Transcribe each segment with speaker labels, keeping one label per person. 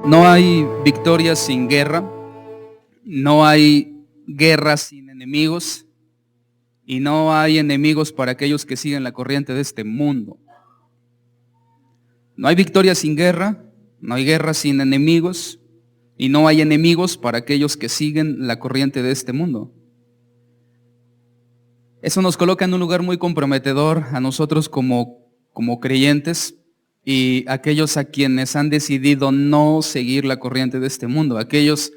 Speaker 1: No hay victoria sin guerra, no hay guerra sin enemigos y no hay enemigos para aquellos que siguen la corriente de este mundo. No hay victoria sin guerra, no hay guerra sin enemigos y no hay enemigos para aquellos que siguen la corriente de este mundo. Eso nos coloca en un lugar muy comprometedor a nosotros como creyentes y aquellos a quienes han decidido no seguir la corriente de este mundo, aquellos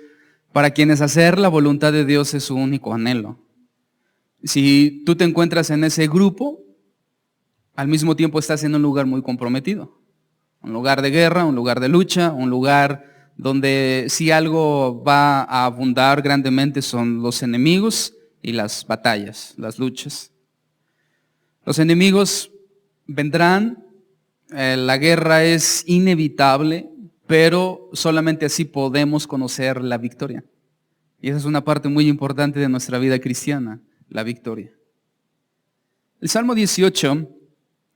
Speaker 1: para quienes hacer la voluntad de Dios es su único anhelo. Si tú te encuentras en ese grupo, al mismo tiempo estás en un lugar muy comprometido, un lugar de guerra, un lugar de lucha, un lugar donde si algo va a abundar grandemente son los enemigos y las batallas, las luchas. Los enemigos vendrán, la guerra es inevitable, pero solamente así podemos conocer la victoria. Y esa es una parte muy importante de nuestra vida cristiana, la victoria. El Salmo 18,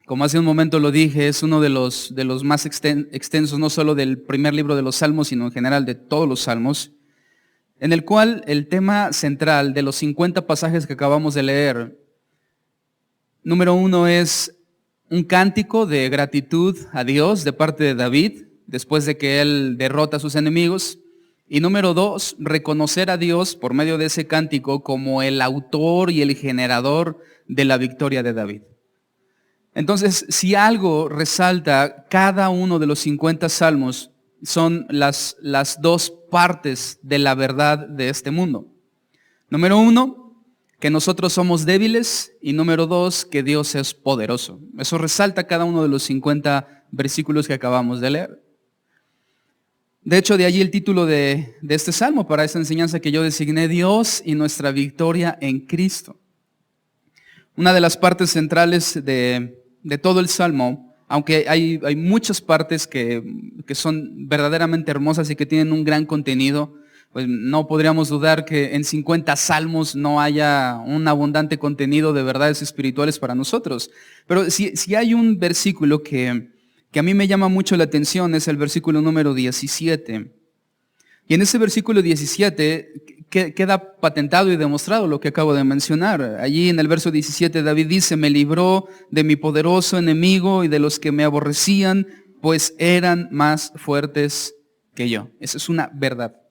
Speaker 1: como hace un momento lo dije, es uno de los más extensos, no solo del primer libro de los Salmos, sino en general de todos los Salmos, en el cual el tema central de los 50 pasajes que acabamos de leer, número 1 es un cántico de gratitud a Dios de parte de David, después de que él derrota a sus enemigos. Y número 2, reconocer a Dios por medio de ese cántico como el autor y el generador de la victoria de David. Entonces, si algo resalta cada uno de los 50 salmos, son las dos partes de la verdad de este mundo. Número 1, que nosotros somos débiles, y número 2, que Dios es poderoso. Eso resalta cada uno de los 50 versículos que acabamos de leer. De hecho, de allí el título de este salmo para esta enseñanza que yo designé, Dios y nuestra victoria en Cristo. Una de las partes centrales de todo el salmo, aunque hay muchas partes que son verdaderamente hermosas y que tienen un gran contenido, pues no podríamos dudar que en 50 salmos no haya un abundante contenido de verdades espirituales para nosotros. Pero si hay un versículo que a mí me llama mucho la atención, es el versículo número 17. Y en ese versículo 17 queda patentado y demostrado lo que acabo de mencionar. Allí en el verso 17 David dice: me libró de mi poderoso enemigo y de los que me aborrecían, pues eran más fuertes que yo. Esa es una verdad.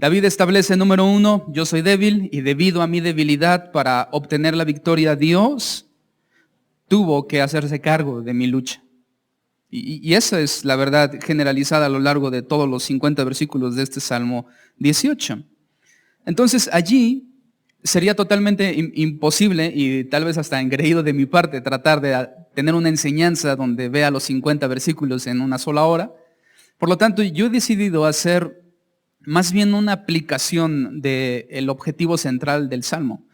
Speaker 1: David establece, número 1, yo soy débil y debido a mi debilidad para obtener la victoria, Dios tuvo que hacerse cargo de mi lucha. Y esa es la verdad generalizada a lo largo de todos los 50 versículos de este Salmo 18. Entonces allí sería totalmente imposible y tal vez hasta engreído de mi parte tratar de tener una enseñanza donde vea los 50 versículos en una sola hora. Por lo tanto, yo he decidido hacer más bien una aplicación del objetivo central del Salmo,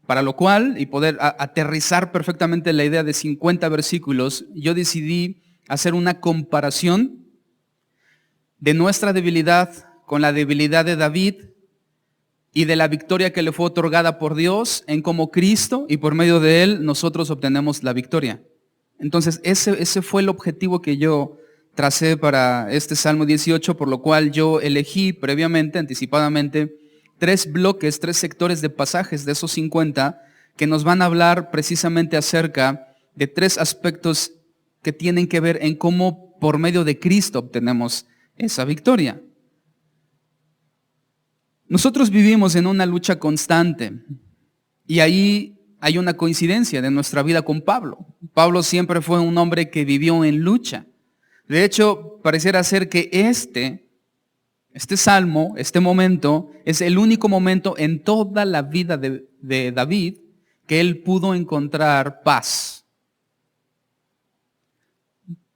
Speaker 1: para lo cual, y poder aterrizar perfectamente la idea de 50 versículos, yo decidí hacer una comparación de nuestra debilidad con la debilidad de David y de la victoria que le fue otorgada por Dios en cómo Cristo y por medio de Él nosotros obtenemos la victoria. Entonces ese fue el objetivo que yo tracé para este Salmo 18, por lo cual yo elegí previamente, anticipadamente, 3 bloques, 3 sectores de pasajes de esos 50 que nos van a hablar precisamente acerca de 3 aspectos que tienen que ver en cómo por medio de Cristo obtenemos esa victoria. Nosotros vivimos en una lucha constante y ahí hay una coincidencia de nuestra vida con Pablo. Pablo siempre fue un hombre que vivió en lucha. De hecho, pareciera ser que este salmo, este momento, es el único momento en toda la vida de David que él pudo encontrar paz.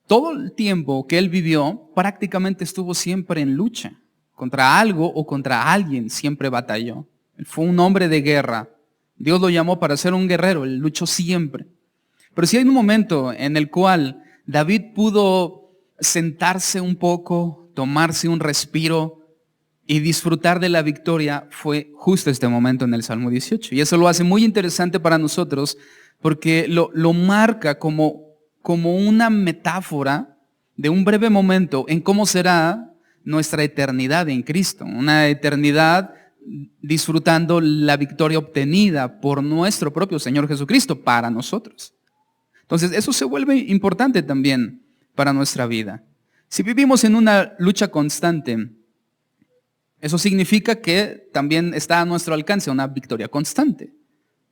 Speaker 1: Todo el tiempo que él vivió, prácticamente estuvo siempre en lucha. Contra algo o contra alguien siempre batalló. Él fue un hombre de guerra. Dios lo llamó para ser un guerrero, él luchó siempre. Pero si hay un momento en el cual David pudo sentarse un poco, tomarse un respiro y disfrutar de la victoria, fue justo este momento en el Salmo 18. Y eso lo hace muy interesante para nosotros porque lo marca como una metáfora de un breve momento en cómo será nuestra eternidad en Cristo, una eternidad disfrutando la victoria obtenida por nuestro propio Señor Jesucristo para nosotros. Entonces, eso se vuelve importante también para nuestra vida. Si vivimos en una lucha constante, eso significa que también está a nuestro alcance una victoria constante.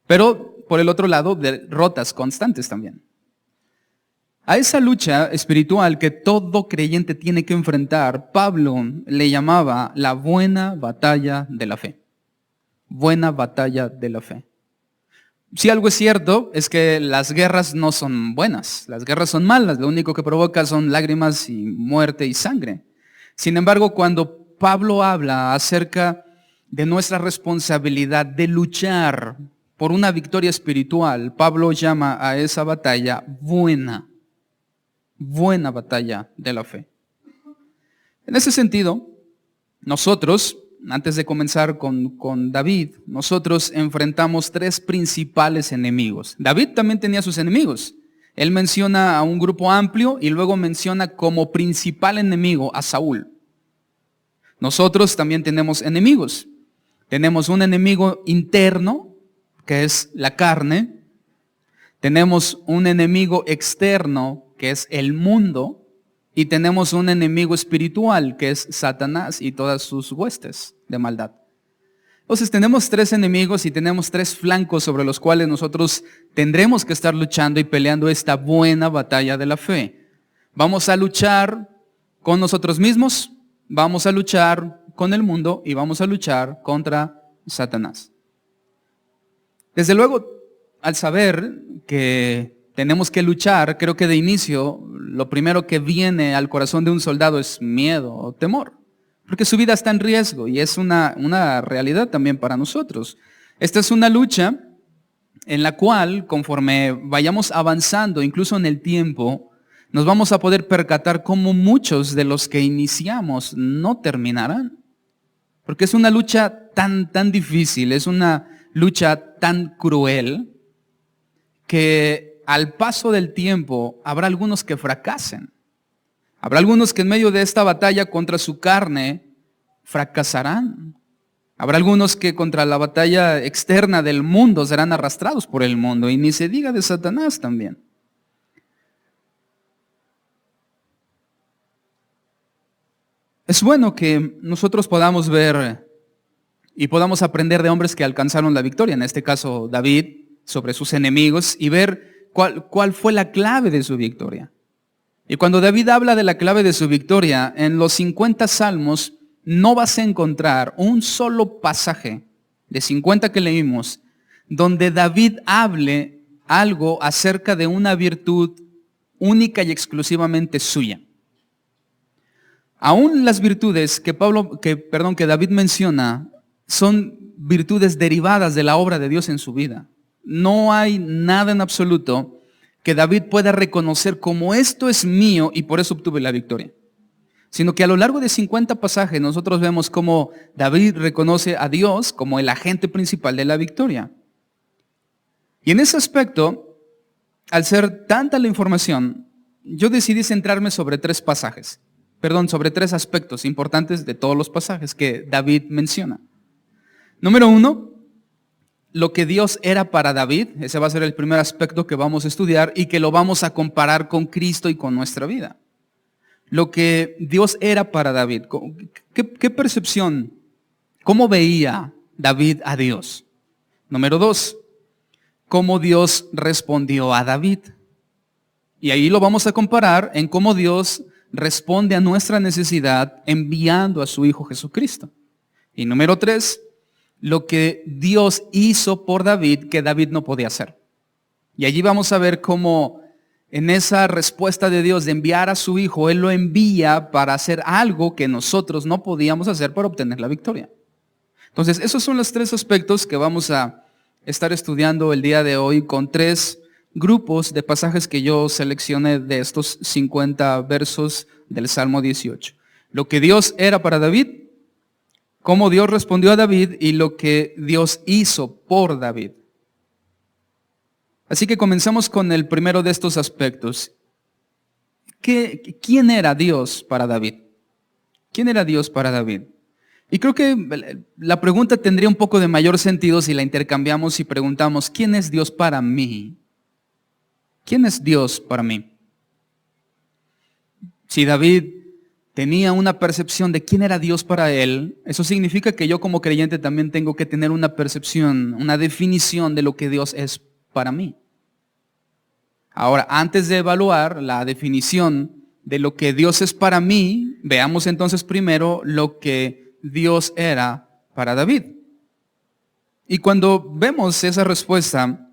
Speaker 1: Pero, por el otro lado, derrotas constantes también. A esa lucha espiritual que todo creyente tiene que enfrentar, Pablo le llamaba la buena batalla de la fe. Buena batalla de la fe. Si algo es cierto, es que las guerras no son buenas, las guerras son malas, lo único que provoca son lágrimas y muerte y sangre. Sin embargo, cuando Pablo habla acerca de nuestra responsabilidad de luchar por una victoria espiritual, Pablo llama a esa batalla buena batalla de la fe. En ese sentido, nosotros, antes de comenzar con David, nosotros enfrentamos tres principales enemigos. David también tenía sus enemigos. Él menciona a un grupo amplio y luego menciona como principal enemigo a Saúl. Nosotros también tenemos enemigos. Tenemos un enemigo interno, que es la carne. Tenemos un enemigo externo, que es el mundo. Y tenemos un enemigo espiritual, que es Satanás y todas sus huestes de maldad. Entonces tenemos tres enemigos y tenemos tres flancos sobre los cuales nosotros tendremos que estar luchando y peleando esta buena batalla de la fe. Vamos a luchar con nosotros mismos, vamos a luchar con el mundo y vamos a luchar contra Satanás. Desde luego, al saber que tenemos que luchar, creo que de inicio lo primero que viene al corazón de un soldado es miedo o temor, porque su vida está en riesgo y es una realidad también para nosotros. Esta es una lucha en la cual, conforme vayamos avanzando, incluso en el tiempo, nos vamos a poder percatar cómo muchos de los que iniciamos no terminarán. Porque es una lucha tan difícil, es una lucha tan cruel, que al paso del tiempo habrá algunos que fracasen. Habrá algunos que en medio de esta batalla contra su carne fracasarán. Habrá algunos que contra la batalla externa del mundo serán arrastrados por el mundo, y ni se diga de Satanás también. Es bueno que nosotros podamos ver y podamos aprender de hombres que alcanzaron la victoria, en este caso David, sobre sus enemigos, y ver cuál fue la clave de su victoria. Y cuando David habla de la clave de su victoria, en los 50 salmos no vas a encontrar un solo pasaje de 50 que leímos donde David hable algo acerca de una virtud única y exclusivamente suya. Aún las virtudes que David menciona son virtudes derivadas de la obra de Dios en su vida. No hay nada en absoluto que David pueda reconocer como esto es mío y por eso obtuve la victoria. Sino que a lo largo de 50 pasajes nosotros vemos cómo David reconoce a Dios como el agente principal de la victoria. Y en ese aspecto, al ser tanta la información, yo decidí centrarme sobre tres aspectos importantes de todos los pasajes que David menciona. Número 1, lo que Dios era para David. Ese va a ser el primer aspecto que vamos a estudiar y que lo vamos a comparar con Cristo y con nuestra vida. Lo que Dios era para David. ¿Qué percepción? ¿Cómo veía David a Dios? Número 2, cómo Dios respondió a David. Y ahí lo vamos a comparar en cómo Dios responde a nuestra necesidad enviando a su Hijo Jesucristo. Y número 3, lo que Dios hizo por David que David no podía hacer. Y allí vamos a ver cómo en esa respuesta de Dios de enviar a su Hijo, Él lo envía para hacer algo que nosotros no podíamos hacer para obtener la victoria. Entonces, esos son los tres aspectos que vamos a estar estudiando el día de hoy con tres grupos de pasajes que yo seleccioné de estos 50 versos del Salmo 18. Lo que Dios era para David, cómo Dios respondió a David y lo que Dios hizo por David. Así que comenzamos con el primero de estos aspectos. ¿Quién era Dios para David? ¿Quién era Dios para David? Y creo que la pregunta tendría un poco de mayor sentido si la intercambiamos y preguntamos, ¿quién es Dios para mí? ¿Quién es Dios para mí? Si David tenía una percepción de quién era Dios para él, eso significa que yo como creyente también tengo que tener una percepción, una definición de lo que Dios es para mí. Ahora, antes de evaluar la definición de lo que Dios es para mí, veamos entonces primero lo que Dios era para David. Y cuando vemos esa respuesta,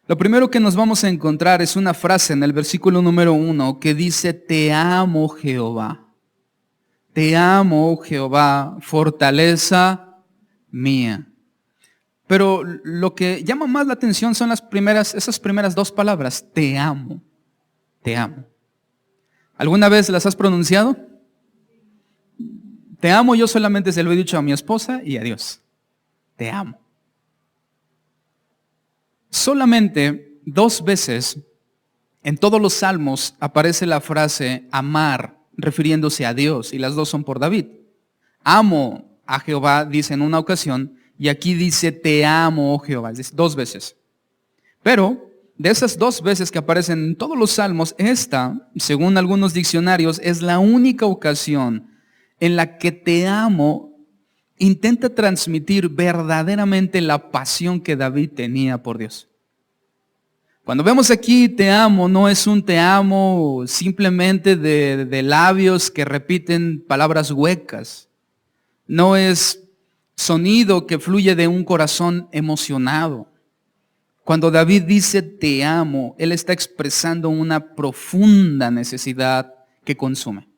Speaker 1: lo primero que nos vamos a encontrar es una frase en el versículo número 1 que dice, te amo Jehová. Te amo Jehová, fortaleza mía. Pero lo que llama más la atención son esas primeras dos palabras, te amo, te amo. ¿Alguna vez las has pronunciado? Te amo, yo solamente se lo he dicho a mi esposa y a Dios. Te amo. Solamente 2 veces en todos los salmos aparece la frase amar, refiriéndose a Dios, y las 2 son por David. Amo a Jehová, dice en una ocasión, y aquí dice te amo, oh Jehová, es decir, 2 veces. Pero de esas 2 veces que aparecen en todos los salmos, esta, según algunos diccionarios, es la única ocasión en la que te amo intenta transmitir verdaderamente la pasión que David tenía por Dios. Cuando vemos aquí te amo, no es un te amo simplemente de labios que repiten palabras huecas. No es sonido que fluye de un corazón emocionado. Cuando David dice te amo, él está expresando una profunda necesidad que consume.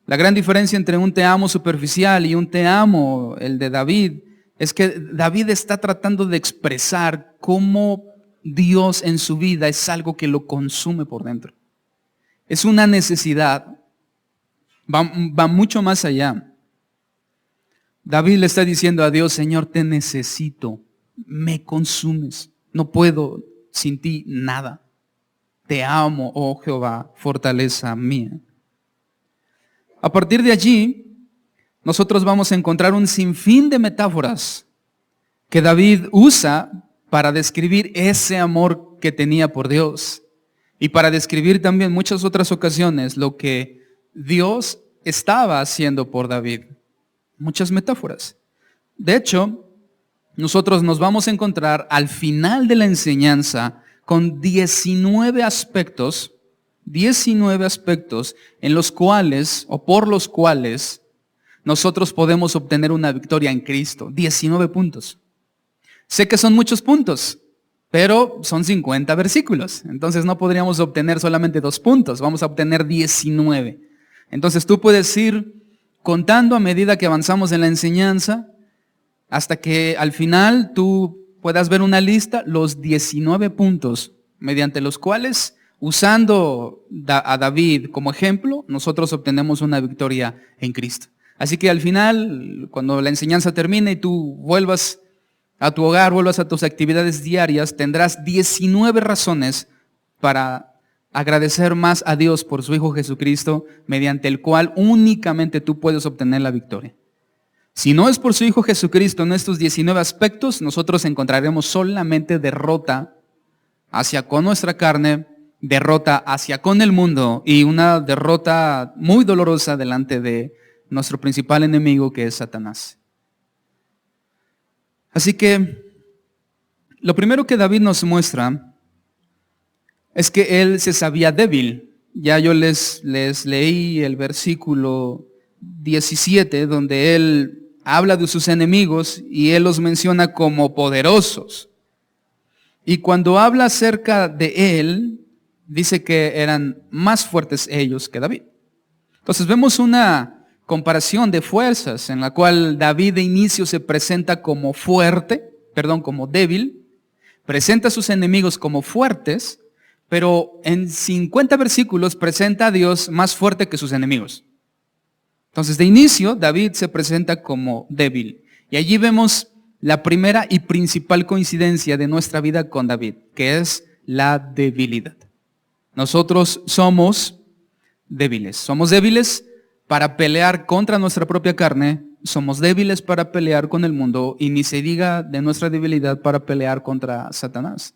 Speaker 1: La gran diferencia entre un te amo superficial y un te amo, el de David, es que David está tratando de expresar cómo Dios en su vida es algo que lo consume por dentro. Es una necesidad, va mucho más allá. David le está diciendo a Dios, Señor, te necesito, me consumes, no puedo sin ti nada. Te amo, oh Jehová, fortaleza mía. A partir de allí, nosotros vamos a encontrar un sinfín de metáforas que David usa para describir ese amor que tenía por Dios y para describir también muchas otras ocasiones lo que Dios estaba haciendo por David. Muchas metáforas. De hecho, nosotros nos vamos a encontrar al final de la enseñanza con 19 aspectos en los cuales o por los cuales nosotros podemos obtener una victoria en Cristo. 19 puntos. Sé que son muchos puntos, pero son 50 versículos. Entonces no podríamos obtener solamente 2 puntos, vamos a obtener 19. Entonces tú puedes ir contando a medida que avanzamos en la enseñanza, hasta que al final tú puedas ver una lista, los 19 puntos, mediante los cuales, usando a David como ejemplo, nosotros obtenemos una victoria en Cristo. Así que al final, cuando la enseñanza termine y tú vuelvas a tu hogar, vuelvas a tus actividades diarias, tendrás 19 razones para agradecer más a Dios por su Hijo Jesucristo, mediante el cual únicamente tú puedes obtener la victoria. Si no es por su Hijo Jesucristo en estos 19 aspectos, nosotros encontraremos solamente derrota hacia con nuestra carne, derrota hacia con el mundo y una derrota muy dolorosa delante de nuestro principal enemigo, que es Satanás. Así que lo primero que David nos muestra es que él se sabía débil. Ya yo les leí el versículo 17, donde él habla de sus enemigos y él los menciona como poderosos. Y cuando habla acerca de él, dice que eran más fuertes ellos que David. Entonces vemos una comparación de fuerzas en la cual David de inicio se presenta como como débil, presenta a sus enemigos como fuertes, pero en 50 versículos presenta a Dios más fuerte que sus enemigos. Entonces de inicio David se presenta como débil. Y allí vemos la primera y principal coincidencia de nuestra vida con David, que es la debilidad. Nosotros somos débiles para pelear contra nuestra propia carne, somos débiles para pelear con el mundo y ni se diga de nuestra debilidad para pelear contra Satanás.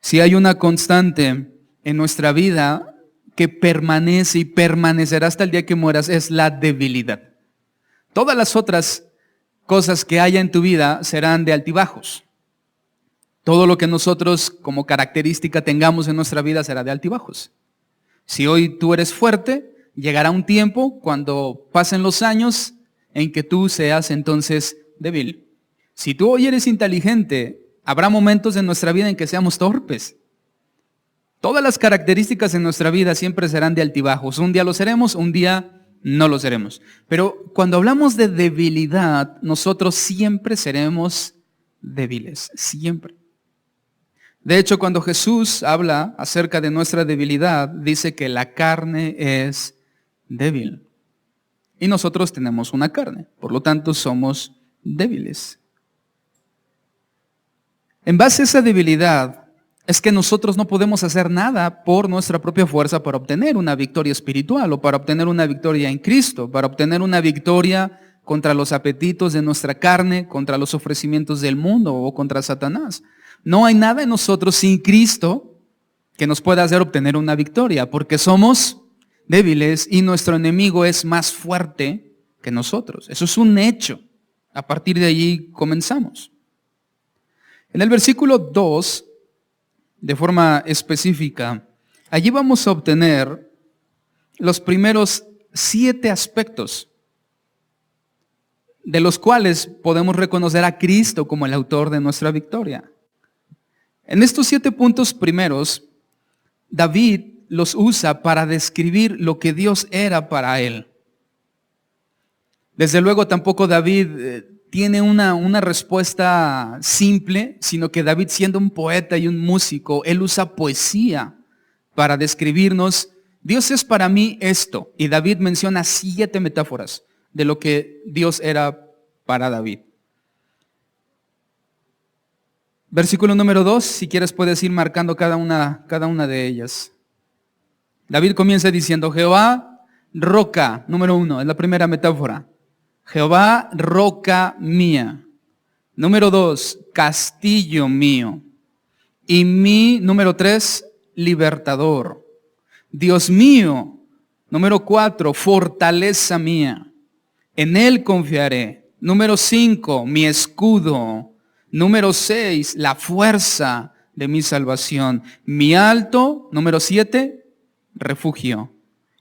Speaker 1: Si hay una constante en nuestra vida que permanece y permanecerá hasta el día que mueras, es la debilidad. Todas las otras cosas que haya en tu vida serán de altibajos. Todo lo que nosotros como característica tengamos en nuestra vida será de altibajos. Si hoy tú eres fuerte, llegará un tiempo cuando pasen los años en que tú seas entonces débil. Si tú hoy eres inteligente, habrá momentos en nuestra vida en que seamos torpes. Todas las características en nuestra vida siempre serán de altibajos. Un día lo seremos, un día no lo seremos. Pero cuando hablamos de debilidad, nosotros siempre seremos débiles, siempre. De hecho, cuando Jesús habla acerca de nuestra debilidad, dice que la carne es débil. Y nosotros tenemos una carne, por lo tanto somos débiles. En base a esa debilidad, es que nosotros no podemos hacer nada por nuestra propia fuerza para obtener una victoria espiritual o para obtener una victoria en Cristo, para obtener una victoria contra los apetitos de nuestra carne, contra los ofrecimientos del mundo o contra Satanás. No hay nada en nosotros sin Cristo que nos pueda hacer obtener una victoria, porque somos débiles y nuestro enemigo es más fuerte que nosotros. Eso es un hecho. A partir de allí comenzamos. En el versículo 2, de forma específica, allí vamos a obtener los primeros 7 aspectos de los cuales podemos reconocer a Cristo como el autor de nuestra victoria. En estos 7 puntos primeros, David los usa para describir lo que Dios era para él. Desde luego tampoco David tiene una respuesta simple, sino que David, siendo un poeta y un músico, él usa poesía para describirnos, Dios es para mí esto. Y David menciona 7 metáforas de lo que Dios era para David. Versículo número 2, si quieres puedes ir marcando cada una de ellas. David comienza diciendo, Jehová, roca, número 1, es la primera metáfora. Jehová, roca mía. Número 2, castillo mío. Y mi, número 3, libertador. Dios mío. Número 4, fortaleza mía. En él confiaré. Número 5, mi escudo. Número 6, la fuerza de mi salvación. Mi alto, número 7, refugio.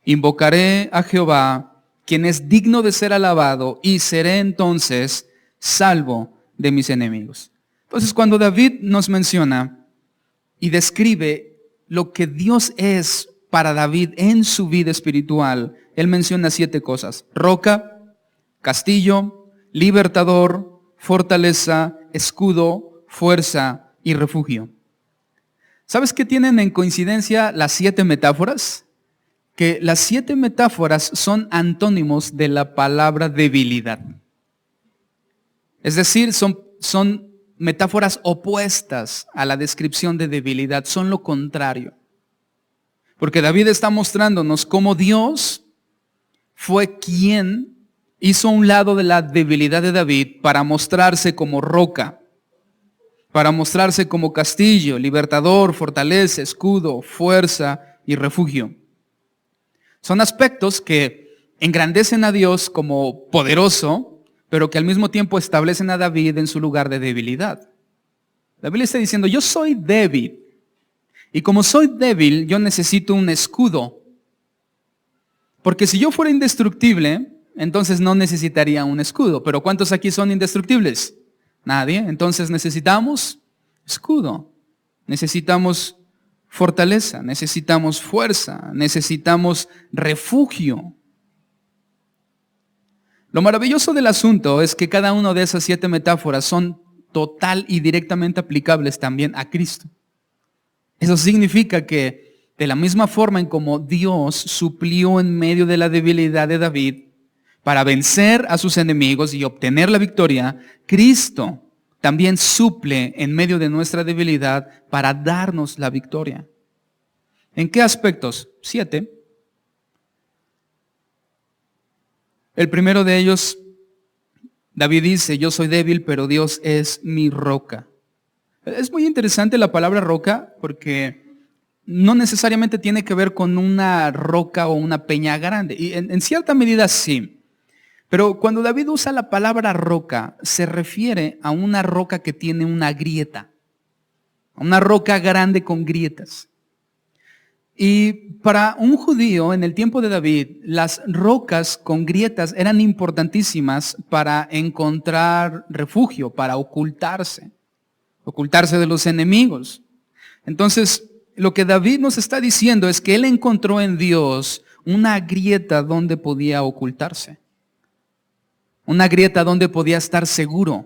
Speaker 1: Invocaré a Jehová, quien es digno de ser alabado, y seré entonces salvo de mis enemigos. Entonces, cuando David nos menciona y describe lo que Dios es para David en su vida espiritual, él menciona 7 cosas: roca, castillo, libertador, fortaleza, escudo, fuerza y refugio. ¿Sabes qué tienen en coincidencia las 7 metáforas? Que las 7 metáforas son antónimos de la palabra debilidad. Es decir, son metáforas opuestas a la descripción de debilidad, son lo contrario. Porque David está mostrándonos cómo Dios fue quien hizo a un lado de la debilidad de David para mostrarse como roca, para mostrarse como castillo, libertador, fortaleza, escudo, fuerza y refugio. Son aspectos que engrandecen a Dios como poderoso, pero que al mismo tiempo establecen a David en su lugar de debilidad. David está diciendo, yo soy débil, y como soy débil, yo necesito un escudo. Porque si yo fuera indestructible, entonces no necesitaría un escudo. Pero ¿cuántos aquí son indestructibles? Nadie. Entonces necesitamos escudo. Necesitamos fortaleza. Necesitamos fuerza. Necesitamos refugio. Lo maravilloso del asunto es que cada una de esas 7 metáforas son total y directamente aplicables también a Cristo. Eso significa que de la misma forma en como Dios suplió en medio de la debilidad de David para vencer a sus enemigos y obtener la victoria, Cristo también suple en medio de nuestra debilidad para darnos la victoria. ¿En qué aspectos? 7. El primero de ellos, David dice, yo soy débil, pero Dios es mi roca. Es muy interesante la palabra roca porque no necesariamente tiene que ver con una roca o una peña grande. Y en cierta medida sí. Pero cuando David usa la palabra roca, se refiere a una roca que tiene una grieta. A una roca grande con grietas. Y para un judío en el tiempo de David, las rocas con grietas eran importantísimas para encontrar refugio, para ocultarse de los enemigos. Entonces, lo que David nos está diciendo es que él encontró en Dios una grieta donde podía ocultarse. Una grieta donde podía estar seguro.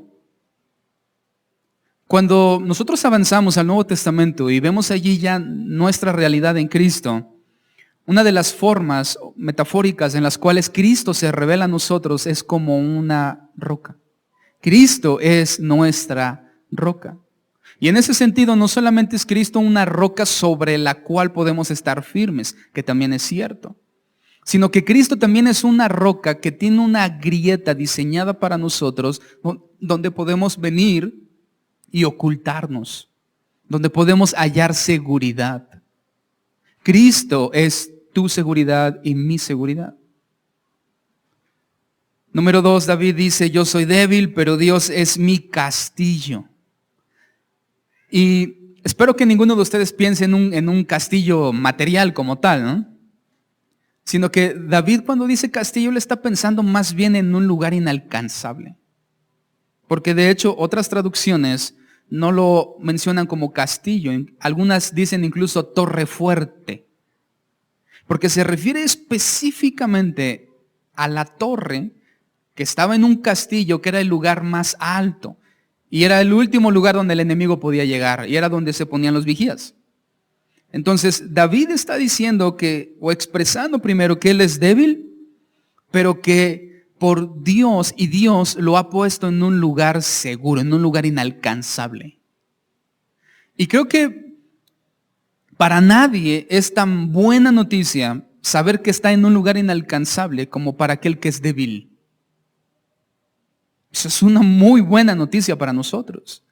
Speaker 1: Cuando nosotros avanzamos al Nuevo Testamento y vemos allí ya nuestra realidad en Cristo, una de las formas metafóricas en las cuales Cristo se revela a nosotros es como una roca. Cristo es nuestra roca. Y en ese sentido no solamente es Cristo una roca sobre la cual podemos estar firmes, que también es cierto, sino que Cristo también es una roca que tiene una grieta diseñada para nosotros donde podemos venir y ocultarnos, donde podemos hallar seguridad. Cristo es tu seguridad y mi seguridad. Número 2, David dice, yo soy débil, pero Dios es mi castillo. Y espero que ninguno de ustedes piense en un castillo material como tal, ¿no? Sino que David cuando dice castillo le está pensando más bien en un lugar inalcanzable. Porque de hecho otras traducciones no lo mencionan como castillo. Algunas dicen incluso torre fuerte. Porque se refiere específicamente a la torre que estaba en un castillo que era el lugar más alto. Y era el último lugar donde el enemigo podía llegar. Y era donde se ponían los vigías. Entonces David está diciendo que, o expresando primero que él es débil, pero que por Dios y Dios lo ha puesto en un lugar seguro, en un lugar inalcanzable. Y creo que para nadie es tan buena noticia saber que está en un lugar inalcanzable como para aquel que es débil. Eso es una muy buena noticia para nosotros.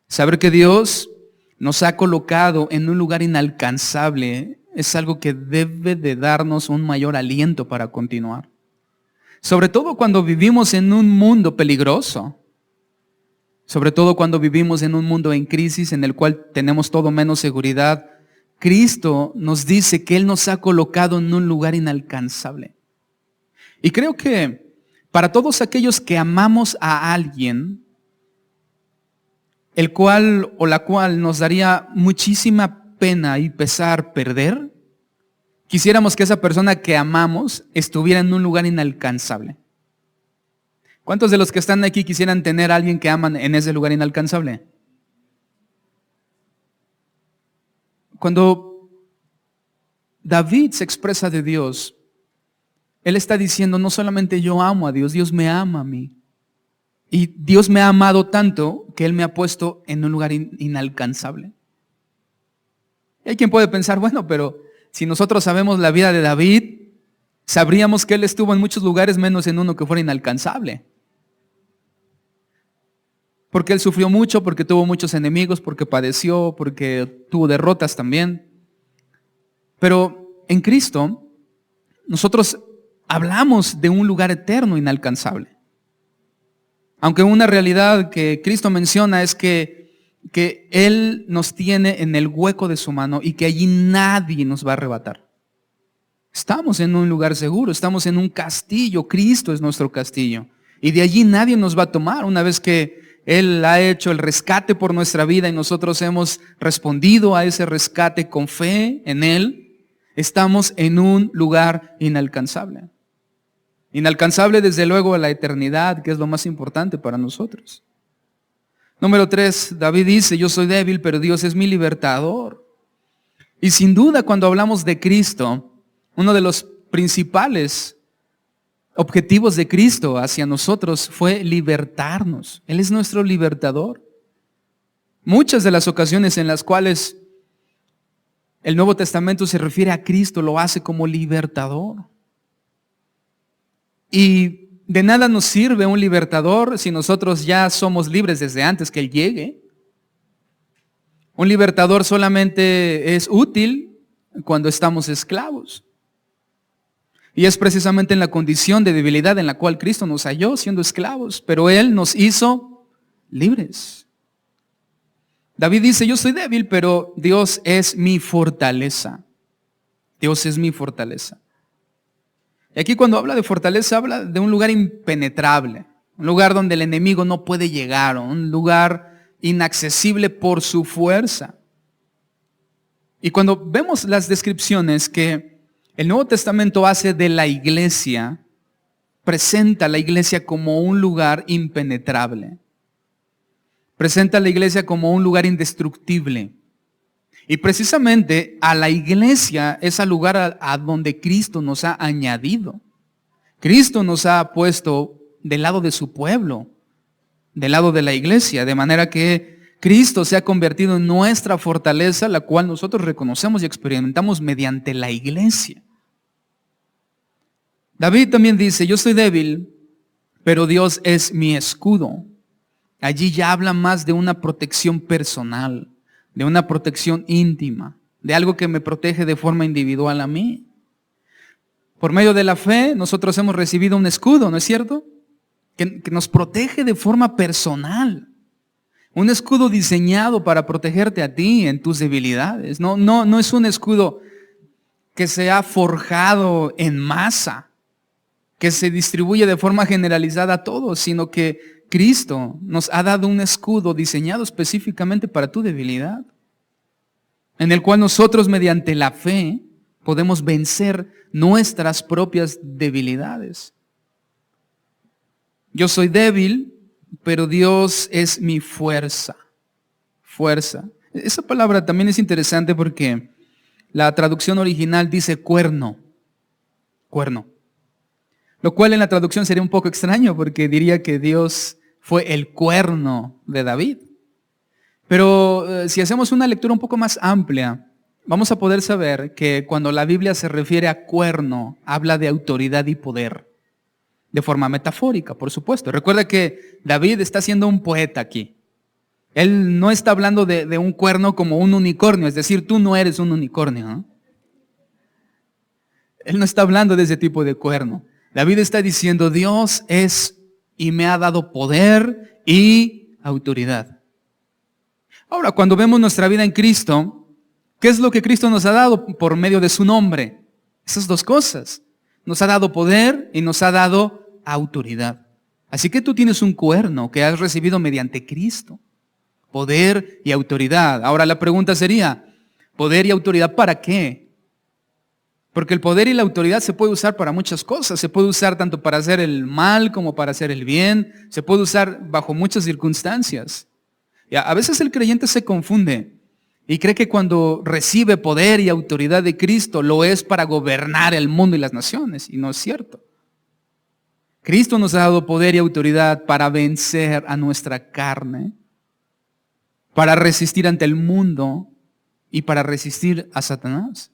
Speaker 1: Saber que Dios nos ha colocado en un lugar inalcanzable es algo que debe de darnos un mayor aliento para continuar. Sobre todo cuando vivimos en un mundo peligroso. Sobre todo cuando vivimos en un mundo en crisis en el cual tenemos todo menos seguridad. Cristo nos dice que Él nos ha colocado en un lugar inalcanzable. Y creo que para todos aquellos que amamos a alguien, el cual o la cual nos daría muchísima pena y pesar perder, quisiéramos que esa persona que amamos estuviera en un lugar inalcanzable. ¿Cuántos de los que están aquí quisieran tener a alguien que aman en ese lugar inalcanzable? Cuando David se expresa de Dios, él está diciendo, no solamente yo amo a Dios, Dios me ama a mí. Y Dios me ha amado tanto que Él me ha puesto en un lugar inalcanzable. Y hay quien puede pensar, bueno, pero si nosotros sabemos la vida de David, sabríamos que él estuvo en muchos lugares menos en uno que fuera inalcanzable. Porque él sufrió mucho, porque tuvo muchos enemigos, porque padeció, porque tuvo derrotas también. Pero en Cristo, nosotros hablamos de un lugar eterno inalcanzable. Aunque una realidad que Cristo menciona es que Él nos tiene en el hueco de su mano y que allí nadie nos va a arrebatar. Estamos en un lugar seguro, estamos en un castillo, Cristo es nuestro castillo. Y de allí nadie nos va a tomar una vez que Él ha hecho el rescate por nuestra vida y nosotros hemos respondido a ese rescate con fe en Él. Estamos en un lugar inalcanzable. Inalcanzable desde luego a la eternidad, que es lo más importante para nosotros. Número 3, David dice, yo soy débil, pero Dios es mi libertador. Y sin duda cuando hablamos de Cristo, uno de los principales objetivos de Cristo hacia nosotros fue libertarnos. Él es nuestro libertador. Muchas de las ocasiones en las cuales el Nuevo Testamento se refiere a Cristo, lo hace como libertador. Y de nada nos sirve un libertador si nosotros ya somos libres desde antes que Él llegue. Un libertador solamente es útil cuando estamos esclavos. Y es precisamente en la condición de debilidad en la cual Cristo nos halló siendo esclavos, pero Él nos hizo libres. David dice, yo soy débil, pero Dios es mi fortaleza. Dios es mi fortaleza. Y aquí cuando habla de fortaleza, habla de un lugar impenetrable, un lugar donde el enemigo no puede llegar, un lugar inaccesible por su fuerza. Y cuando vemos las descripciones que el Nuevo Testamento hace de la iglesia, presenta a la iglesia como un lugar impenetrable. Presenta a la iglesia como un lugar indestructible. Y precisamente a la iglesia es al lugar a donde Cristo nos ha añadido. Cristo nos ha puesto del lado de su pueblo, del lado de la iglesia, de manera que Cristo se ha convertido en nuestra fortaleza, la cual nosotros reconocemos y experimentamos mediante la iglesia. David también dice, yo soy débil, pero Dios es mi escudo. Allí ya habla más de una protección personal, de una protección íntima, de algo que me protege de forma individual a mí. Por medio de la fe, nosotros hemos recibido un escudo, ¿no es cierto? Que nos protege de forma personal. Un escudo diseñado para protegerte a ti en tus debilidades. No es un escudo que se ha forjado en masa, que se distribuye de forma generalizada a todos, sino que Cristo nos ha dado un escudo diseñado específicamente para tu debilidad, en el cual nosotros mediante la fe podemos vencer nuestras propias debilidades. Yo soy débil, pero Dios es mi fuerza. Fuerza. Esa palabra también es interesante porque la traducción original dice cuerno. Cuerno. Lo cual en la traducción sería un poco extraño porque diría que Dios fue el cuerno de David. Pero si hacemos una lectura un poco más amplia, vamos a poder saber que cuando la Biblia se refiere a cuerno, habla de autoridad y poder. De forma metafórica, por supuesto. Recuerda que David está siendo un poeta aquí. Él no está hablando de un cuerno como un unicornio, es decir, tú no eres un unicornio, ¿no? Él no está hablando de ese tipo de cuerno. David está diciendo, Dios es y me ha dado poder y autoridad. Ahora, cuando vemos nuestra vida en Cristo, ¿qué es lo que Cristo nos ha dado por medio de su nombre? Esas dos cosas. Nos ha dado poder y nos ha dado autoridad. Así que tú tienes un cuerno que has recibido mediante Cristo. Poder y autoridad. Ahora la pregunta sería, ¿poder y autoridad para qué? Porque el poder y la autoridad se puede usar para muchas cosas. Se puede usar tanto para hacer el mal como para hacer el bien. Se puede usar bajo muchas circunstancias. Y a veces el creyente se confunde y cree que cuando recibe poder y autoridad de Cristo lo es para gobernar el mundo y las naciones. Y no es cierto. Cristo nos ha dado poder y autoridad para vencer a nuestra carne, para resistir ante el mundo y para resistir a Satanás.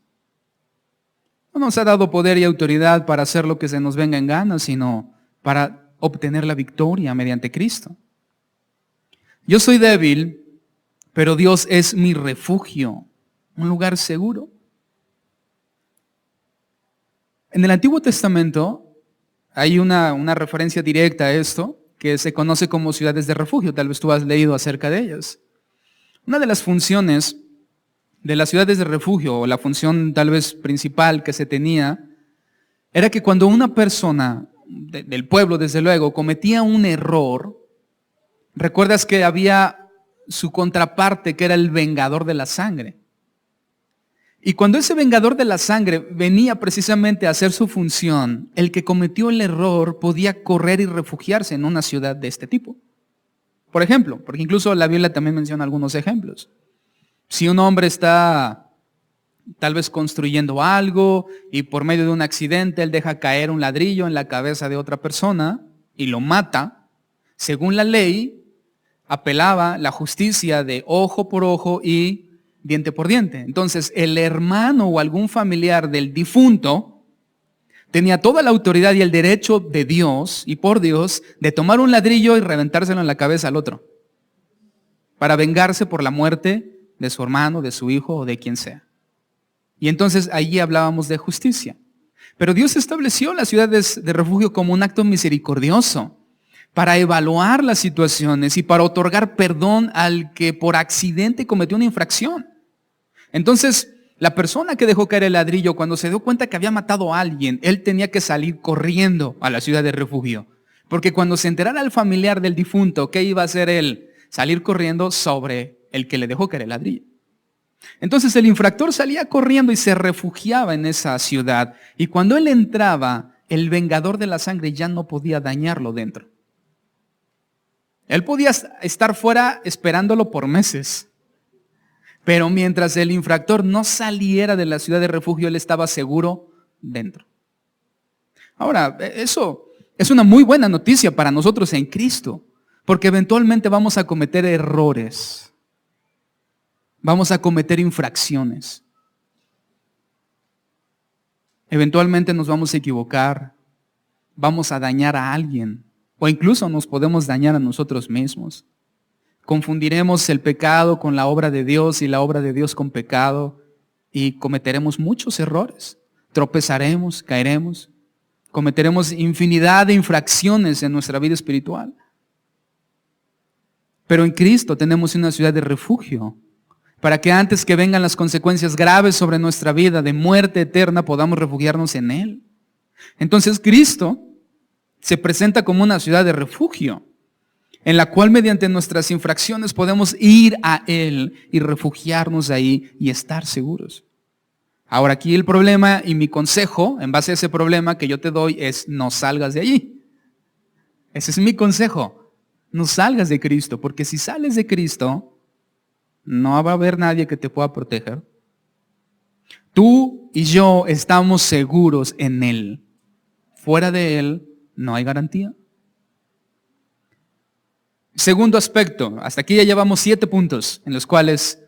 Speaker 1: No nos ha dado poder y autoridad para hacer lo que se nos venga en gana, sino para obtener la victoria mediante Cristo. Yo soy débil, pero Dios es mi refugio, un lugar seguro. En el Antiguo Testamento hay una referencia directa a esto, que se conoce como ciudades de refugio. Tal vez tú has leído acerca de ellas. Una de las funciones de las ciudades de refugio, o la función tal vez principal que se tenía, era que cuando una persona del pueblo, desde luego, cometía un error, recuerdas que había su contraparte, que era el vengador de la sangre. Y cuando ese vengador de la sangre venía precisamente a hacer su función, el que cometió el error podía correr y refugiarse en una ciudad de este tipo. Por ejemplo, porque incluso la Biblia también menciona algunos ejemplos. Si un hombre está tal vez construyendo algo y por medio de un accidente él deja caer un ladrillo en la cabeza de otra persona y lo mata, según la ley, apelaba la justicia de ojo por ojo y diente por diente. Entonces, el hermano o algún familiar del difunto tenía toda la autoridad y el derecho de Dios y por Dios de tomar un ladrillo y reventárselo en la cabeza al otro, para vengarse por la muerte de su hermano, de su hijo o de quien sea. Y entonces allí hablábamos de justicia. Pero Dios estableció las ciudades de refugio como un acto misericordioso para evaluar las situaciones y para otorgar perdón al que por accidente cometió una infracción. Entonces, la persona que dejó caer el ladrillo, cuando se dio cuenta que había matado a alguien, él tenía que salir corriendo a la ciudad de refugio. Porque cuando se enterara el familiar del difunto, ¿qué iba a hacer él? Salir corriendo sobre el que le dejó caer el ladrillo. Entonces el infractor salía corriendo y se refugiaba en esa ciudad. Y cuando él entraba, el vengador de la sangre ya no podía dañarlo dentro. Él podía estar fuera esperándolo por meses. Pero mientras el infractor no saliera de la ciudad de refugio, él estaba seguro dentro. Ahora, eso es una muy buena noticia para nosotros en Cristo, porque eventualmente vamos a cometer errores. Vamos a cometer infracciones. Eventualmente nos vamos a equivocar, vamos a dañar a alguien, o incluso nos podemos dañar a nosotros mismos. Confundiremos el pecado con la obra de Dios y la obra de Dios con pecado y cometeremos muchos errores. Tropezaremos, caeremos, cometeremos infinidad de infracciones en nuestra vida espiritual. Pero en Cristo tenemos una ciudad de refugio para que antes que vengan las consecuencias graves sobre nuestra vida de muerte eterna podamos refugiarnos en Él. Entonces Cristo se presenta como una ciudad de refugio, en la cual mediante nuestras infracciones podemos ir a Él y refugiarnos ahí y estar seguros. Ahora aquí el problema y mi consejo, en base a ese problema que yo te doy, es no salgas de allí. Ese es mi consejo. No salgas de Cristo, porque si sales de Cristo, no va a haber nadie que te pueda proteger. Tú y yo estamos seguros en Él. Fuera de Él no hay garantía. Segundo aspecto, hasta aquí ya llevamos 7 puntos en los cuales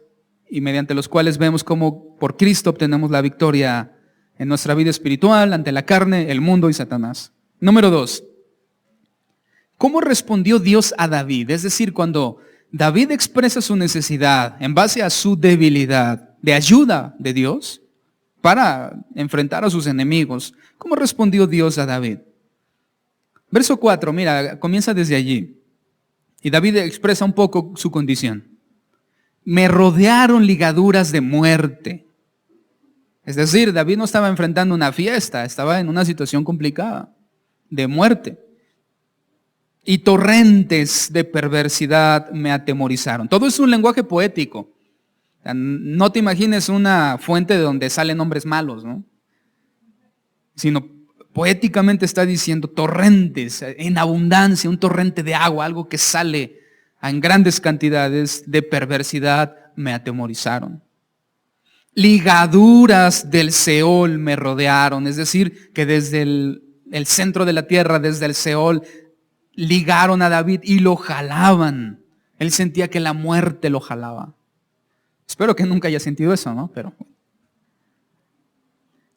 Speaker 1: y mediante los cuales vemos cómo por Cristo obtenemos la victoria en nuestra vida espiritual, ante la carne, el mundo y Satanás. Número 2, ¿cómo respondió Dios a David? Es decir, cuando David expresa su necesidad en base a su debilidad de ayuda de Dios para enfrentar a sus enemigos, ¿cómo respondió Dios a David? Verso 4, mira, comienza desde allí. Y David expresa un poco su condición. Me rodearon ligaduras de muerte. Es decir, David no estaba enfrentando una fiesta, estaba en una situación complicada, de muerte. Y torrentes de perversidad me atemorizaron. Todo es un lenguaje poético. No te imagines una fuente de donde salen hombres malos, ¿no? Sino poéticamente está diciendo torrentes en abundancia, un torrente de agua, algo que sale en grandes cantidades de perversidad me atemorizaron. Ligaduras del Seol me rodearon, es decir, que desde el centro de la tierra, desde el Seol, ligaron a David y lo jalaban. Él sentía que la muerte lo jalaba. Espero que nunca haya sentido eso, ¿no? Pero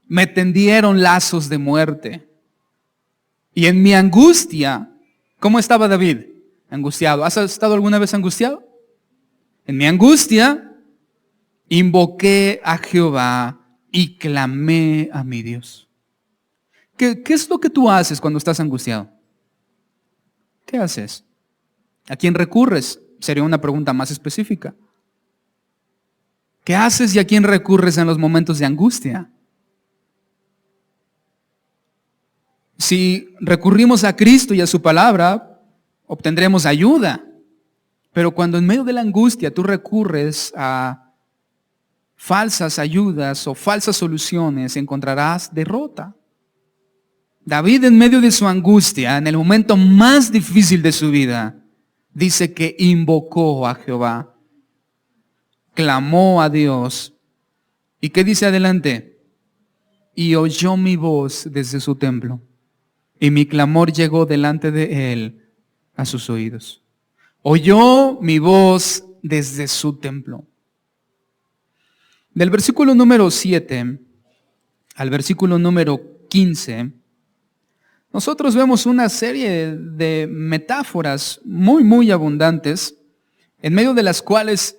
Speaker 1: me tendieron lazos de muerte. Y en mi angustia, ¿cómo estaba David? Angustiado. ¿Has estado alguna vez angustiado? En mi angustia, invoqué a Jehová y clamé a mi Dios. ¿Qué es lo que tú haces cuando estás angustiado? ¿Qué haces? ¿A quién recurres? Sería una pregunta más específica. ¿Qué haces y a quién recurres en los momentos de angustia? Si recurrimos a Cristo y a su palabra, obtendremos ayuda. Pero cuando en medio de la angustia tú recurres a falsas ayudas o falsas soluciones, encontrarás derrota. David, en medio de su angustia, en el momento más difícil de su vida, dice que invocó a Jehová, clamó a Dios. ¿Y qué dice adelante? Y oyó mi voz desde su templo, y mi clamor llegó delante de él a sus oídos. Oyó mi voz desde su templo. Del versículo número 7 al versículo número 15, nosotros vemos una serie de metáforas muy, muy abundantes, en medio de las cuales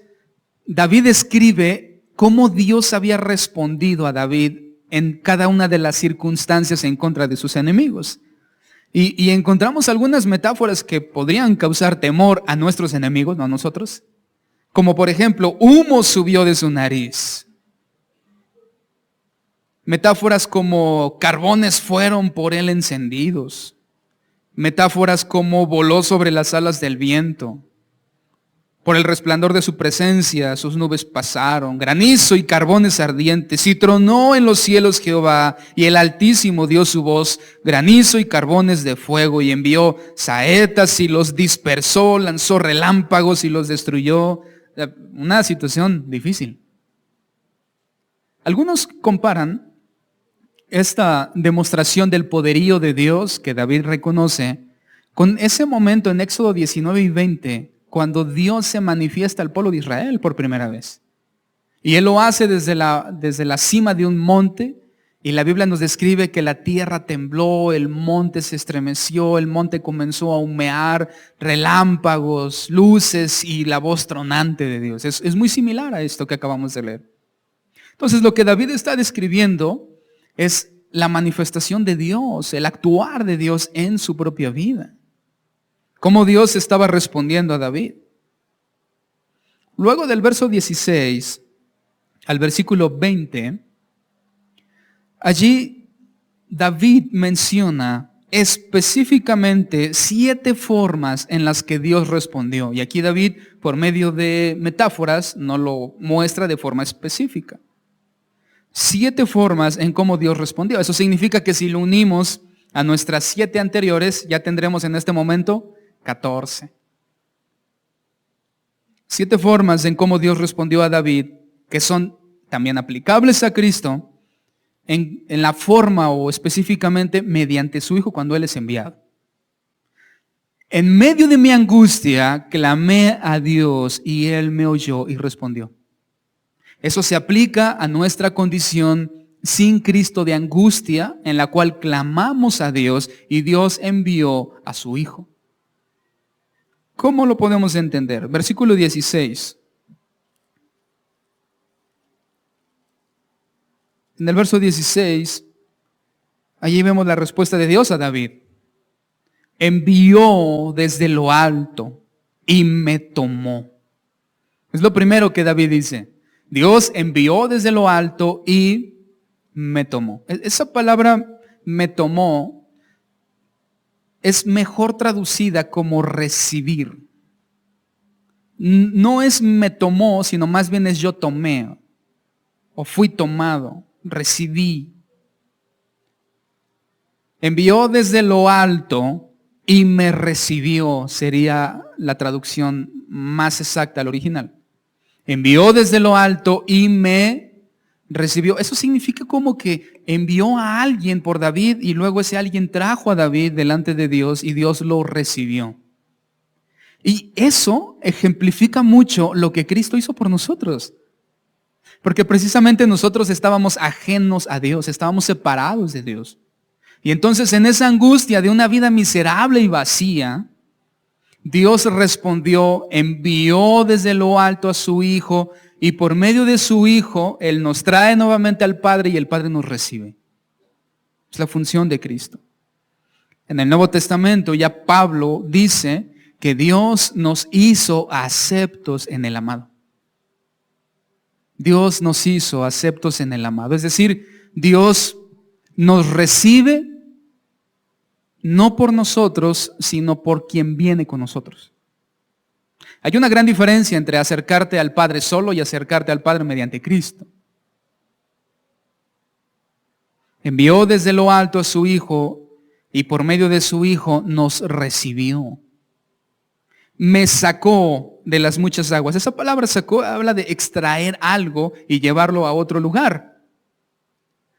Speaker 1: David escribe cómo Dios había respondido a David en cada una de las circunstancias en contra de sus enemigos. Y encontramos algunas metáforas que podrían causar temor a nuestros enemigos, no a nosotros. Como por ejemplo, humo subió de su nariz. Metáforas como carbones fueron por él encendidos. Metáforas como voló sobre las alas del viento. Por el resplandor de su presencia, sus nubes pasaron, granizo y carbones ardientes, y tronó en los cielos Jehová, y el Altísimo dio su voz, granizo y carbones de fuego, y envió saetas y los dispersó, lanzó relámpagos y los destruyó. Una situación difícil. Algunos comparan esta demostración del poderío de Dios que David reconoce con ese momento en Éxodo 19 y 20, cuando Dios se manifiesta al pueblo de Israel por primera vez. Y Él lo hace desde la cima de un monte, y la Biblia nos describe que la tierra tembló, el monte se estremeció, el monte comenzó a humear, relámpagos, luces y la voz tronante de Dios. Es muy similar a esto que acabamos de leer. Entonces lo que David está describiendo es la manifestación de Dios, el actuar de Dios en su propia vida. Cómo Dios estaba respondiendo a David. Luego del verso 16 al versículo 20, allí David menciona específicamente 7 formas en las que Dios respondió. Y aquí David, por medio de metáforas, no lo muestra de forma específica. 7 formas en cómo Dios respondió. Eso significa que si lo unimos a nuestras 7 anteriores, ya tendremos en este momento 14. 7 formas en cómo Dios respondió a David, que son también aplicables a Cristo, en la forma o específicamente mediante su Hijo cuando Él es enviado. En medio de mi angustia, clamé a Dios y Él me oyó y respondió. Eso se aplica a nuestra condición sin Cristo de angustia, en la cual clamamos a Dios y Dios envió a su Hijo. ¿Cómo lo podemos entender? Versículo 16. En el verso 16, allí vemos la respuesta de Dios a David. Envió desde lo alto y me tomó. Es lo primero que David dice. Dios envió desde lo alto y me tomó. Esa palabra me tomó es mejor traducida como recibir. No es me tomó, sino más bien es yo tomé o fui tomado, recibí. Envió desde lo alto y me recibió, sería la traducción más exacta al original. Envió desde lo alto y me recibió. Eso significa como que envió a alguien por David y luego ese alguien trajo a David delante de Dios y Dios lo recibió. Y eso ejemplifica mucho lo que Cristo hizo por nosotros. Porque precisamente nosotros estábamos ajenos a Dios, estábamos separados de Dios. Y entonces en esa angustia de una vida miserable y vacía, Dios respondió, envió desde lo alto a su Hijo y por medio de su Hijo, Él nos trae nuevamente al Padre y el Padre nos recibe. Es la función de Cristo. En el Nuevo Testamento ya Pablo dice que Dios nos hizo aceptos en el amado. Dios nos hizo aceptos en el amado. Es decir, Dios nos recibe no por nosotros, sino por quien viene con nosotros. Hay una gran diferencia entre acercarte al Padre solo y acercarte al Padre mediante Cristo. Envió desde lo alto a su Hijo y por medio de su Hijo nos recibió. Me sacó de las muchas aguas. Esa palabra sacó habla de extraer algo y llevarlo a otro lugar.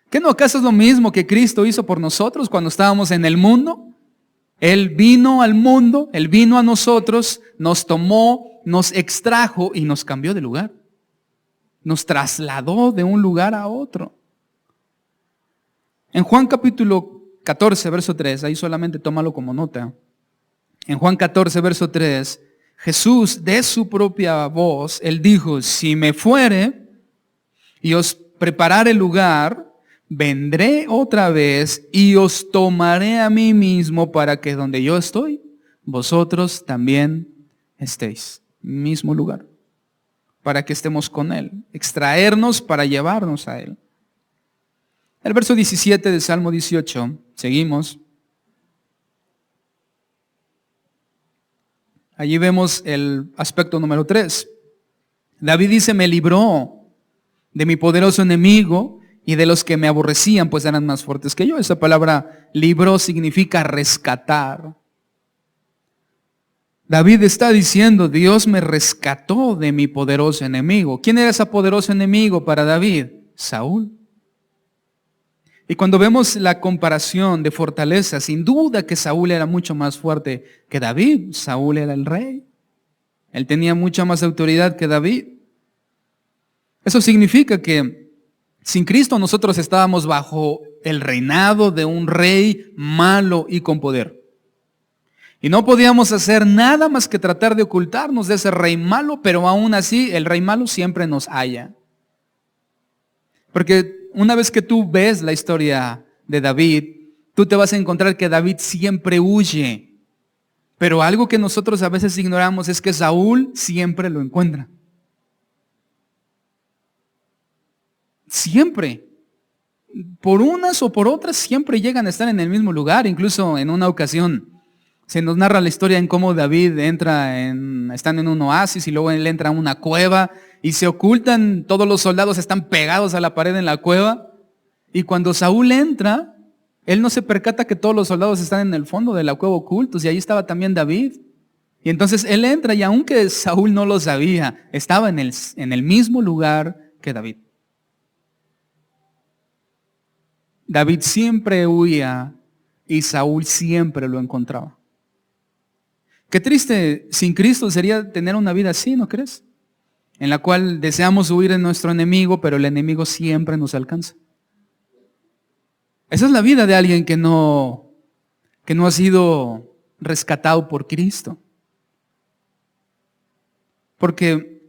Speaker 1: ¿Qué no acaso es lo mismo que Cristo hizo por nosotros cuando estábamos en el mundo? Él vino al mundo, Él vino a nosotros, nos tomó, nos extrajo y nos cambió de lugar. Nos trasladó de un lugar a otro. En Juan capítulo 14, verso 3, ahí solamente tómalo como nota. En Juan 14, verso 3, Jesús de su propia voz, Él dijo, si me fuere y os preparare lugar, vendré otra vez y os tomaré a mí mismo para que donde yo estoy, vosotros también estéis. Mismo lugar. Para que estemos con Él. Extraernos para llevarnos a Él. El verso 17 de Salmo 18, seguimos. Allí vemos el aspecto número 3. David dice, me libró de mi poderoso enemigo y de los que me aborrecían, pues eran más fuertes que yo. Esa palabra libró significa rescatar. David está diciendo, Dios me rescató de mi poderoso enemigo. ¿Quién era ese poderoso enemigo para David? Saúl. Y cuando vemos la comparación de fortaleza, sin duda que Saúl era mucho más fuerte que David. Saúl era el rey. Él tenía mucha más autoridad que David. Eso significa que sin Cristo nosotros estábamos bajo el reinado de un rey malo y con poder. Y no podíamos hacer nada más que tratar de ocultarnos de ese rey malo, pero aún así el rey malo siempre nos halla. Porque una vez que tú ves la historia de David, tú te vas a encontrar que David siempre huye. Pero algo que nosotros a veces ignoramos es que Saúl siempre lo encuentra. Siempre. Por unas o por otras siempre llegan a estar en el mismo lugar. Incluso en una ocasión se nos narra la historia en cómo David están en un oasis y luego él entra a una cueva y se ocultan, todos los soldados están pegados a la pared en la cueva y cuando Saúl entra, él no se percata que todos los soldados están en el fondo de la cueva ocultos y ahí estaba también David. Y entonces él entra y aunque Saúl no lo sabía, estaba en el mismo lugar que David. David siempre huía y Saúl siempre lo encontraba. Qué triste sin Cristo sería tener una vida así, ¿no crees? En la cual deseamos huir de nuestro enemigo, pero el enemigo siempre nos alcanza. Esa es la vida de alguien que no ha sido rescatado por Cristo. Porque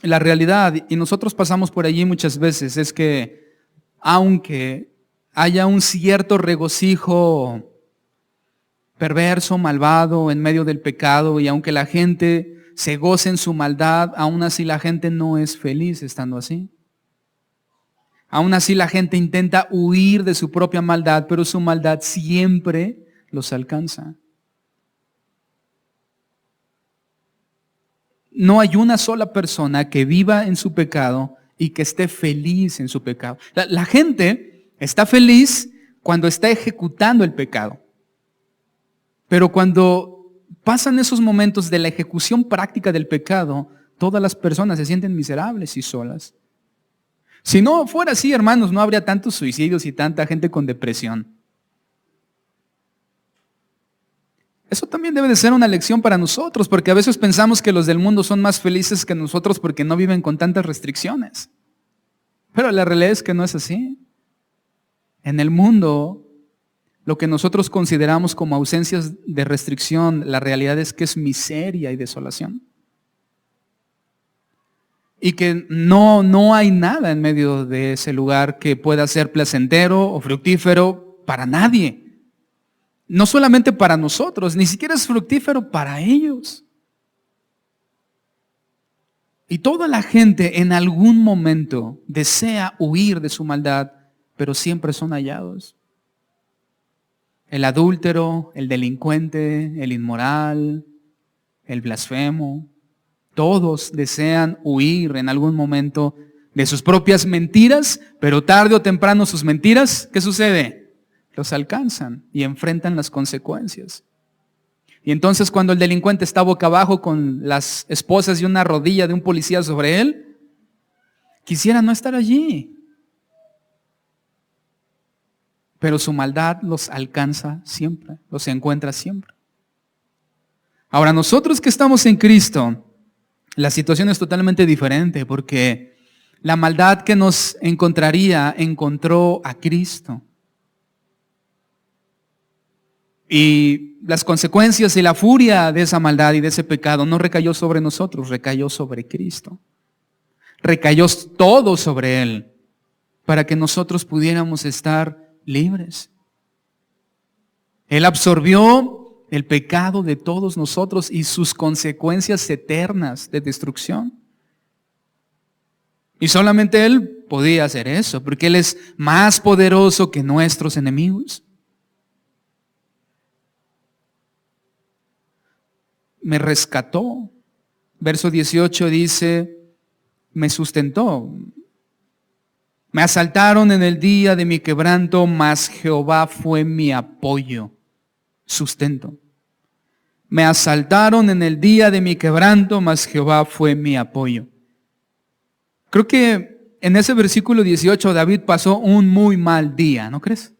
Speaker 1: la realidad, y nosotros pasamos por allí muchas veces, es que aunque haya un cierto regocijo perverso, malvado, en medio del pecado, y aunque la gente se goce en su maldad, aún así la gente no es feliz estando así. Aún así la gente intenta huir de su propia maldad, pero su maldad siempre los alcanza. No hay una sola persona que viva en su pecado y que esté feliz en su pecado. La gente está feliz cuando está ejecutando el pecado. Pero cuando pasan esos momentos de la ejecución práctica del pecado, todas las personas se sienten miserables y solas. Si no fuera así, hermanos, no habría tantos suicidios y tanta gente con depresión. Eso también debe de ser una lección para nosotros, porque a veces pensamos que los del mundo son más felices que nosotros porque no viven con tantas restricciones. Pero la realidad es que no es así. En el mundo, lo que nosotros consideramos como ausencias de restricción, la realidad es que es miseria y desolación. Y que no hay nada en medio de ese lugar que pueda ser placentero o fructífero para nadie. No solamente para nosotros, ni siquiera es fructífero para ellos. Y toda la gente en algún momento desea huir de su maldad, pero siempre son hallados. El adúltero, el delincuente, el inmoral, el blasfemo, todos desean huir en algún momento de sus propias mentiras, pero tarde o temprano sus mentiras, ¿qué sucede? Los alcanzan y enfrentan las consecuencias. Y entonces cuando el delincuente está boca abajo con las esposas y una rodilla de un policía sobre él, quisiera no estar allí. Pero su maldad los alcanza siempre, los encuentra siempre. Ahora nosotros que estamos en Cristo, la situación es totalmente diferente porque la maldad que nos encontraría encontró a Cristo. Y las consecuencias y la furia de esa maldad y de ese pecado no recayó sobre nosotros, recayó sobre Cristo. Recayó todo sobre Él para que nosotros pudiéramos estar libres. Él absorbió el pecado de todos nosotros y sus consecuencias eternas de destrucción. Y solamente Él podía hacer eso, porque Él es más poderoso que nuestros enemigos. Me rescató. Verso 18 dice, me sustentó. Me asaltaron en el día de mi quebranto, mas Jehová fue mi apoyo, sustento. Me asaltaron en el día de mi quebranto, mas Jehová fue mi apoyo. Creo que en ese versículo 18 David pasó un muy mal día, ¿no crees?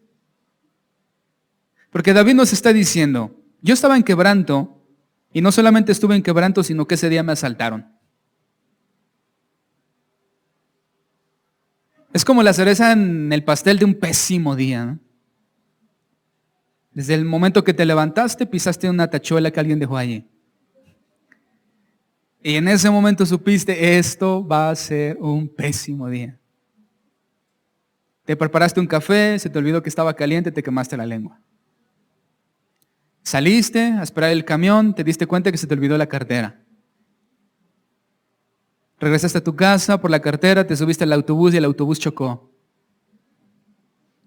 Speaker 1: Porque David nos está diciendo, yo estaba en quebranto, y no solamente estuve en quebranto, sino que ese día me asaltaron. Es como la cereza en el pastel de un pésimo día, ¿no? Desde el momento que te levantaste, pisaste una tachuela que alguien dejó allí. Y en ese momento supiste, esto va a ser un pésimo día. Te preparaste un café, se te olvidó que estaba caliente, te quemaste la lengua. Saliste a esperar el camión, te diste cuenta que se te olvidó la cartera. Regresaste a tu casa por la cartera, te subiste al autobús y el autobús chocó.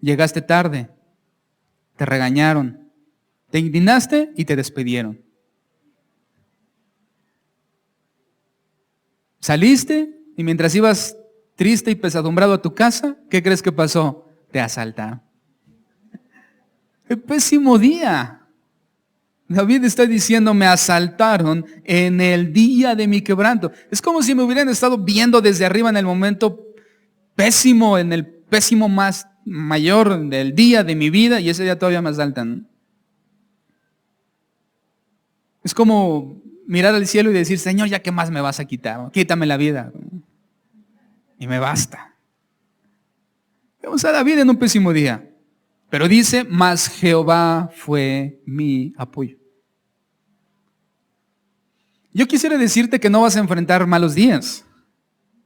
Speaker 1: Llegaste tarde, te regañaron, te indignaste y te despidieron. Saliste y mientras ibas triste y pesadumbrado a tu casa, ¿qué crees que pasó? Te asaltaron. ¡Qué pésimo día! David está diciendo, me asaltaron en el día de mi quebranto. Es como si me hubieran estado viendo desde arriba en el momento pésimo, en el pésimo más mayor del día de mi vida, y ese día todavía me asaltan. Es como mirar al cielo y decir, Señor, ¿ya qué más me vas a quitar? Quítame la vida. Y me basta. Vemos a David en un pésimo día. Pero dice, mas Jehová fue mi apoyo. Yo quisiera decirte que no vas a enfrentar malos días,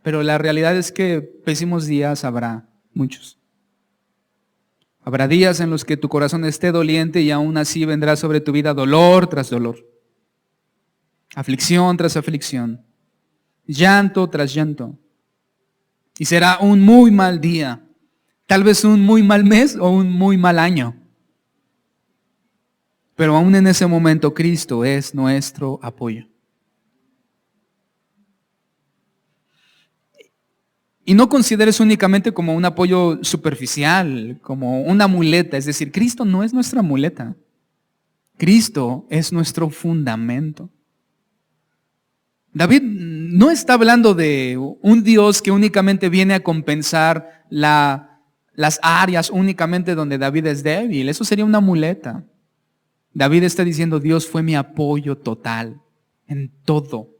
Speaker 1: pero la realidad es que pésimos días habrá muchos. Habrá días en los que tu corazón esté doliente y aún así vendrá sobre tu vida dolor tras dolor, aflicción tras aflicción, llanto tras llanto. Y será un muy mal día, tal vez un muy mal mes o un muy mal año. Pero aún en ese momento Cristo es nuestro apoyo. Y no consideres únicamente como un apoyo superficial, como una muleta. Es decir, Cristo no es nuestra muleta. Cristo es nuestro fundamento. David no está hablando de un Dios que únicamente viene a compensar las áreas únicamente donde David es débil. Eso sería una muleta. David está diciendo, Dios fue mi apoyo total en todo.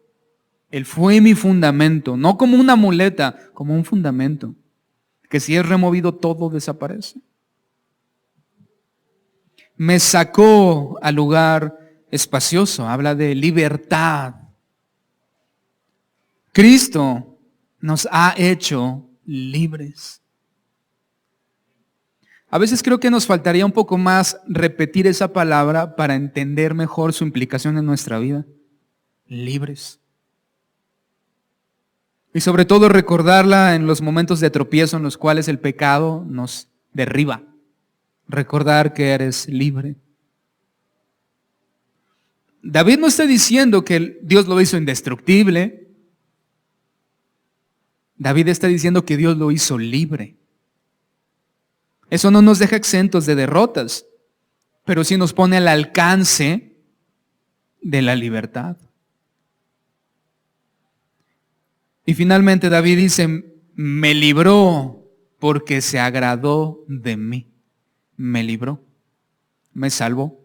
Speaker 1: Él fue mi fundamento, no como una muleta, como un fundamento, que si es removido todo desaparece. Me sacó al lugar espacioso, habla de libertad. Cristo nos ha hecho libres. A veces creo que nos faltaría un poco más repetir esa palabra para entender mejor su implicación en nuestra vida. Libres. Y sobre todo recordarla en los momentos de tropiezo en los cuales el pecado nos derriba. Recordar que eres libre. David no está diciendo que Dios lo hizo indestructible. David está diciendo que Dios lo hizo libre. Eso no nos deja exentos de derrotas, pero sí nos pone al alcance de la libertad. Y finalmente David dice, me libró porque se agradó de mí. Me libró, me salvó.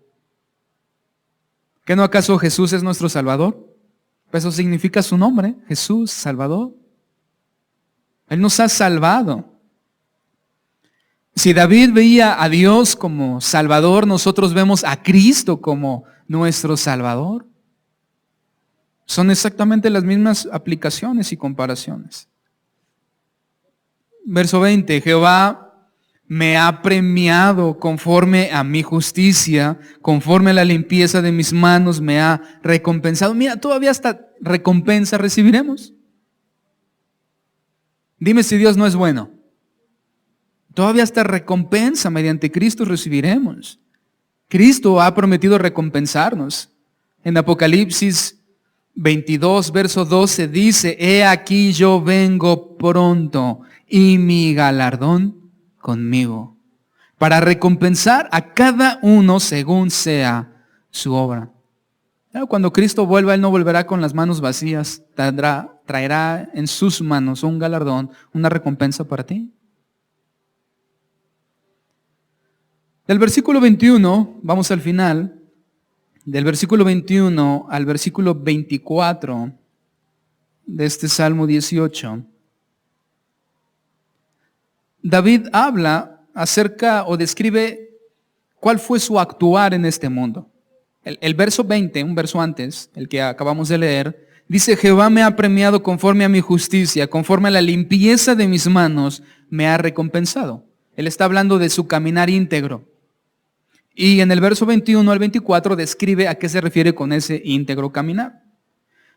Speaker 1: ¿Qué no acaso Jesús es nuestro Salvador? Eso significa su nombre, Jesús, Salvador. Él nos ha salvado. Si David veía a Dios como Salvador, nosotros vemos a Cristo como nuestro Salvador. Son exactamente las mismas aplicaciones y comparaciones. Verso 20, Jehová me ha premiado conforme a mi justicia, conforme a la limpieza de mis manos me ha recompensado. Mira, todavía hasta recompensa recibiremos. Dime si Dios no es bueno. Todavía hasta recompensa mediante Cristo recibiremos. Cristo ha prometido recompensarnos. En Apocalipsis 22, verso 12 dice, he aquí yo vengo pronto y mi galardón conmigo, para recompensar a cada uno según sea su obra. Cuando Cristo vuelva, Él no volverá con las manos vacías, traerá en sus manos un galardón, una recompensa para ti. Del versículo 21, vamos al final, del versículo 21 al versículo 24 de este Salmo 18, David habla acerca o describe cuál fue su actuar en este mundo. El verso 20, un verso antes, el que acabamos de leer, dice, Jehová me ha premiado conforme a mi justicia, conforme a la limpieza de mis manos me ha recompensado. Él está hablando de su caminar íntegro. Y en el verso 21 al 24 describe a qué se refiere con ese íntegro caminar.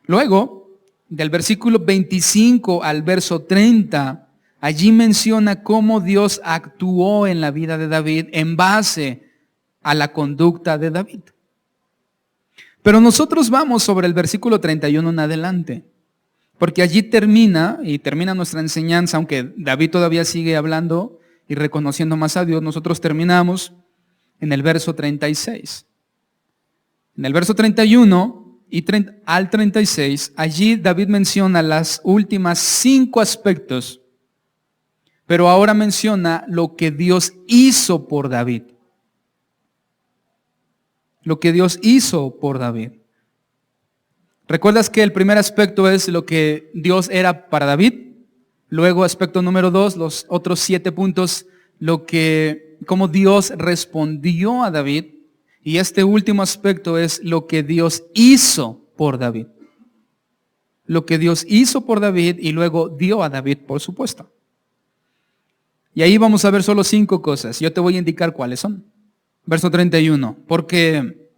Speaker 1: Luego, del versículo 25 al verso 30, allí menciona cómo Dios actuó en la vida de David en base a la conducta de David. Pero nosotros vamos sobre el versículo 31 en adelante, porque allí termina nuestra enseñanza, aunque David todavía sigue hablando y reconociendo más a Dios, nosotros terminamos en el verso 36. En el verso 31 al 36, allí David menciona las últimas 5 aspectos, pero ahora menciona lo que Dios hizo por David. Lo que Dios hizo por David. ¿Recuerdas que el primer aspecto es lo que Dios era para David? Luego, aspecto número 2, los otros 7 puntos, cómo Dios respondió a David. Y este último aspecto es lo que Dios hizo por David. Lo que Dios hizo por David y luego dio a David, por supuesto. Y ahí vamos a ver solo 5 cosas. Yo te voy a indicar cuáles son. Verso 31. Porque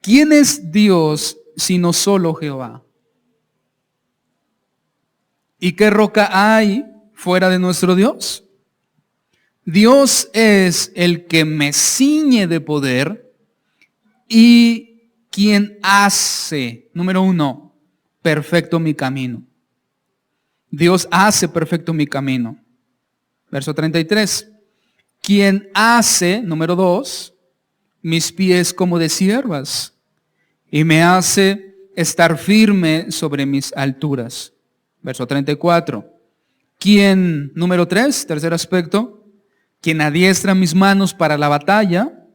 Speaker 1: ¿quién es Dios sino solo Jehová? ¿Y qué roca hay fuera de nuestro Dios? Dios es el que me ciñe de poder y quien hace, número 1, perfecto mi camino. Dios hace perfecto mi camino. Verso 33. Quien hace, número 2, mis pies como de siervas y me hace estar firme sobre mis alturas. Verso 34. Quien, número 3, tercer aspecto, quien adiestra mis manos para la batalla,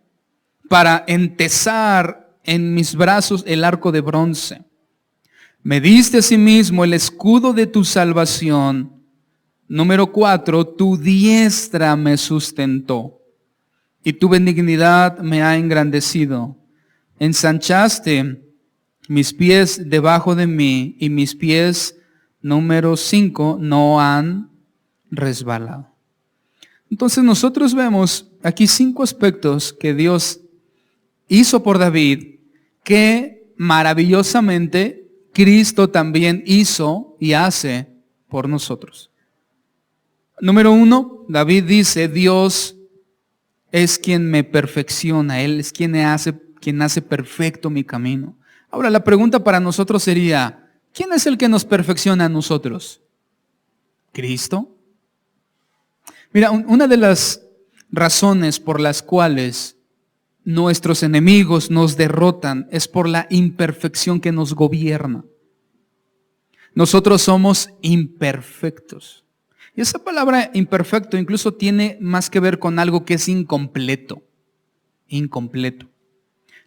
Speaker 1: para entesar en mis brazos el arco de bronce. Me diste asimismo el escudo de tu salvación. Número 4, tu diestra me sustentó y tu benignidad me ha engrandecido. Ensanchaste mis pies debajo de mí y mis pies, número 5, no han resbalado. Entonces nosotros vemos aquí 5 aspectos que Dios hizo por David, que maravillosamente Cristo también hizo y hace por nosotros. Número 1, David dice, Dios es quien me perfecciona, Él es quien hace perfecto mi camino. Ahora la pregunta para nosotros sería, ¿quién es el que nos perfecciona a nosotros? ¿Cristo? Mira, una de las razones por las cuales nuestros enemigos nos derrotan es por la imperfección que nos gobierna. Nosotros somos imperfectos. Y esa palabra imperfecto incluso tiene más que ver con algo que es incompleto. Incompleto.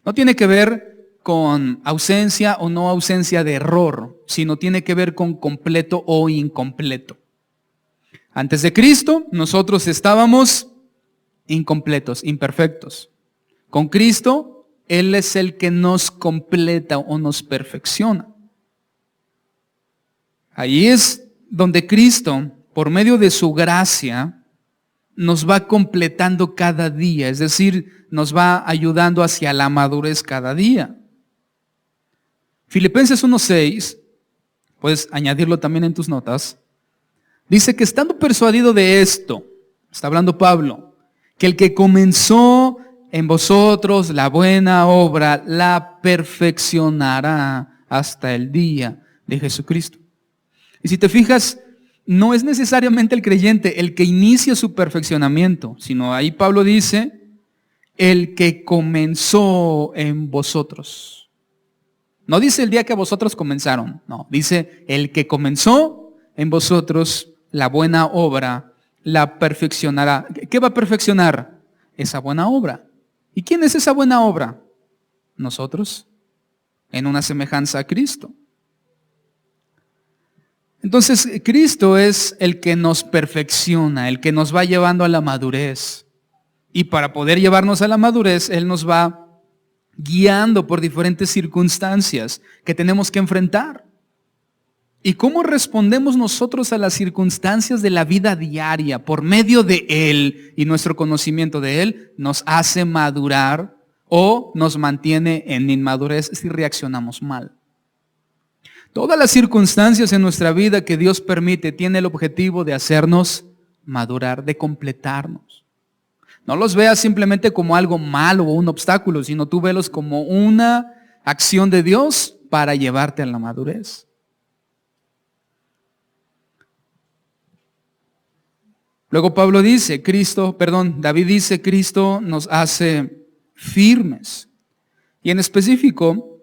Speaker 1: No tiene que ver con ausencia o no ausencia de error, sino tiene que ver con completo o incompleto. Antes de Cristo, nosotros estábamos incompletos, imperfectos. Con Cristo, Él es el que nos completa o nos perfecciona. Ahí es donde Cristo, por medio de su gracia, nos va completando cada día, es decir, nos va ayudando hacia la madurez cada día. Filipenses 1:6, puedes añadirlo también en tus notas, dice que estando persuadido de esto, está hablando Pablo, que el que comenzó en vosotros la buena obra, la perfeccionará hasta el día de Jesucristo. Y si te fijas, no es necesariamente el creyente el que inicia su perfeccionamiento, sino ahí Pablo dice, el que comenzó en vosotros. No dice el día que vosotros comenzaron, no, dice el que comenzó en vosotros la buena obra, la perfeccionará. ¿Qué va a perfeccionar? Esa buena obra. ¿Y quién es esa buena obra? Nosotros, en una semejanza a Cristo. Entonces, Cristo es el que nos perfecciona, el que nos va llevando a la madurez. Y para poder llevarnos a la madurez, Él nos va guiando por diferentes circunstancias que tenemos que enfrentar. ¿Y cómo respondemos nosotros a las circunstancias de la vida diaria? Por medio de Él y nuestro conocimiento de Él, nos hace madurar o nos mantiene en inmadurez si reaccionamos mal. Todas las circunstancias en nuestra vida que Dios permite tiene el objetivo de hacernos madurar, de completarnos. No los veas simplemente como algo malo o un obstáculo, sino tú velos como una acción de Dios para llevarte a la madurez. Luego Pablo dice, David dice, Cristo nos hace firmes. Y en específico,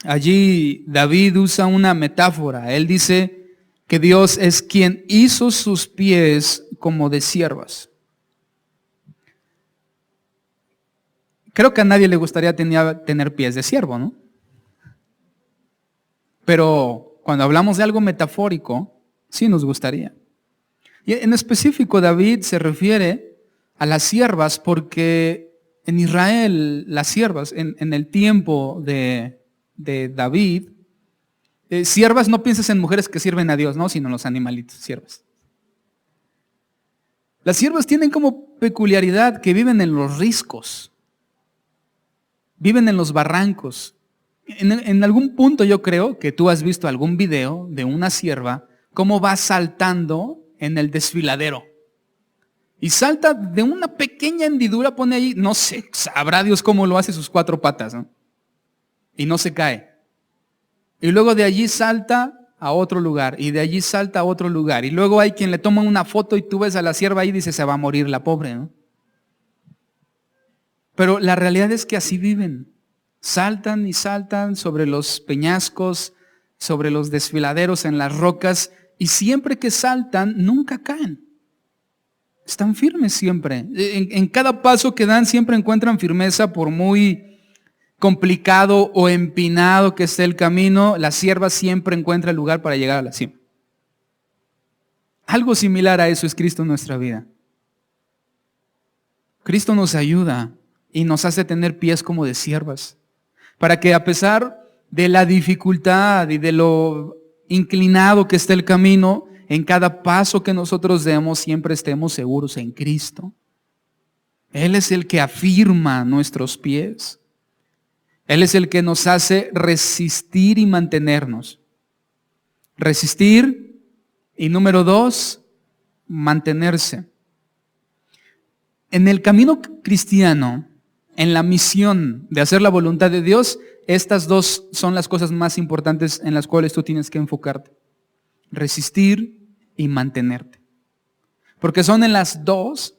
Speaker 1: allí David usa una metáfora. Él dice que Dios es quien hizo sus pies como de siervas. Creo que a nadie le gustaría tener pies de siervo, ¿no? Pero cuando hablamos de algo metafórico, sí nos gustaría. Y en específico David se refiere a las siervas porque en Israel las siervas, en el tiempo de David, siervas no pienses en mujeres que sirven a Dios, ¿no? Sino en los animalitos, siervas. Las siervas tienen como peculiaridad que viven en los riscos, viven en los barrancos. En algún punto yo creo que tú has visto algún video de una sierva cómo va saltando en el desfiladero. Y salta de una pequeña hendidura, pone ahí, no sé, sabrá Dios cómo lo hace sus 4 patas, ¿no? Y no se cae. Y luego de allí salta a otro lugar, y de allí salta a otro lugar. Y luego hay quien le toma una foto y tú ves a la sierva ahí y dices, se va a morir la pobre, ¿no? Pero la realidad es que así viven. Saltan y saltan sobre los peñascos, sobre los desfiladeros, en las rocas, y siempre que saltan, nunca caen. Están firmes siempre. En cada paso que dan siempre encuentran firmeza, por muy complicado o empinado que esté el camino, la sierva siempre encuentra el lugar para llegar a la cima. Algo similar a eso es Cristo en nuestra vida. Cristo nos ayuda y nos hace tener pies como de siervas, para que a pesar de la dificultad y de lo inclinado que esté el camino, en cada paso que nosotros demos siempre estemos seguros en Cristo. Él es el que afirma nuestros pies. Él es el que nos hace resistir y mantenernos. Resistir y número 2, mantenerse. En el camino cristiano, en la misión de hacer la voluntad de Dios, estas dos son las cosas más importantes en las cuales tú tienes que enfocarte. Resistir y mantenerte. Porque son en las dos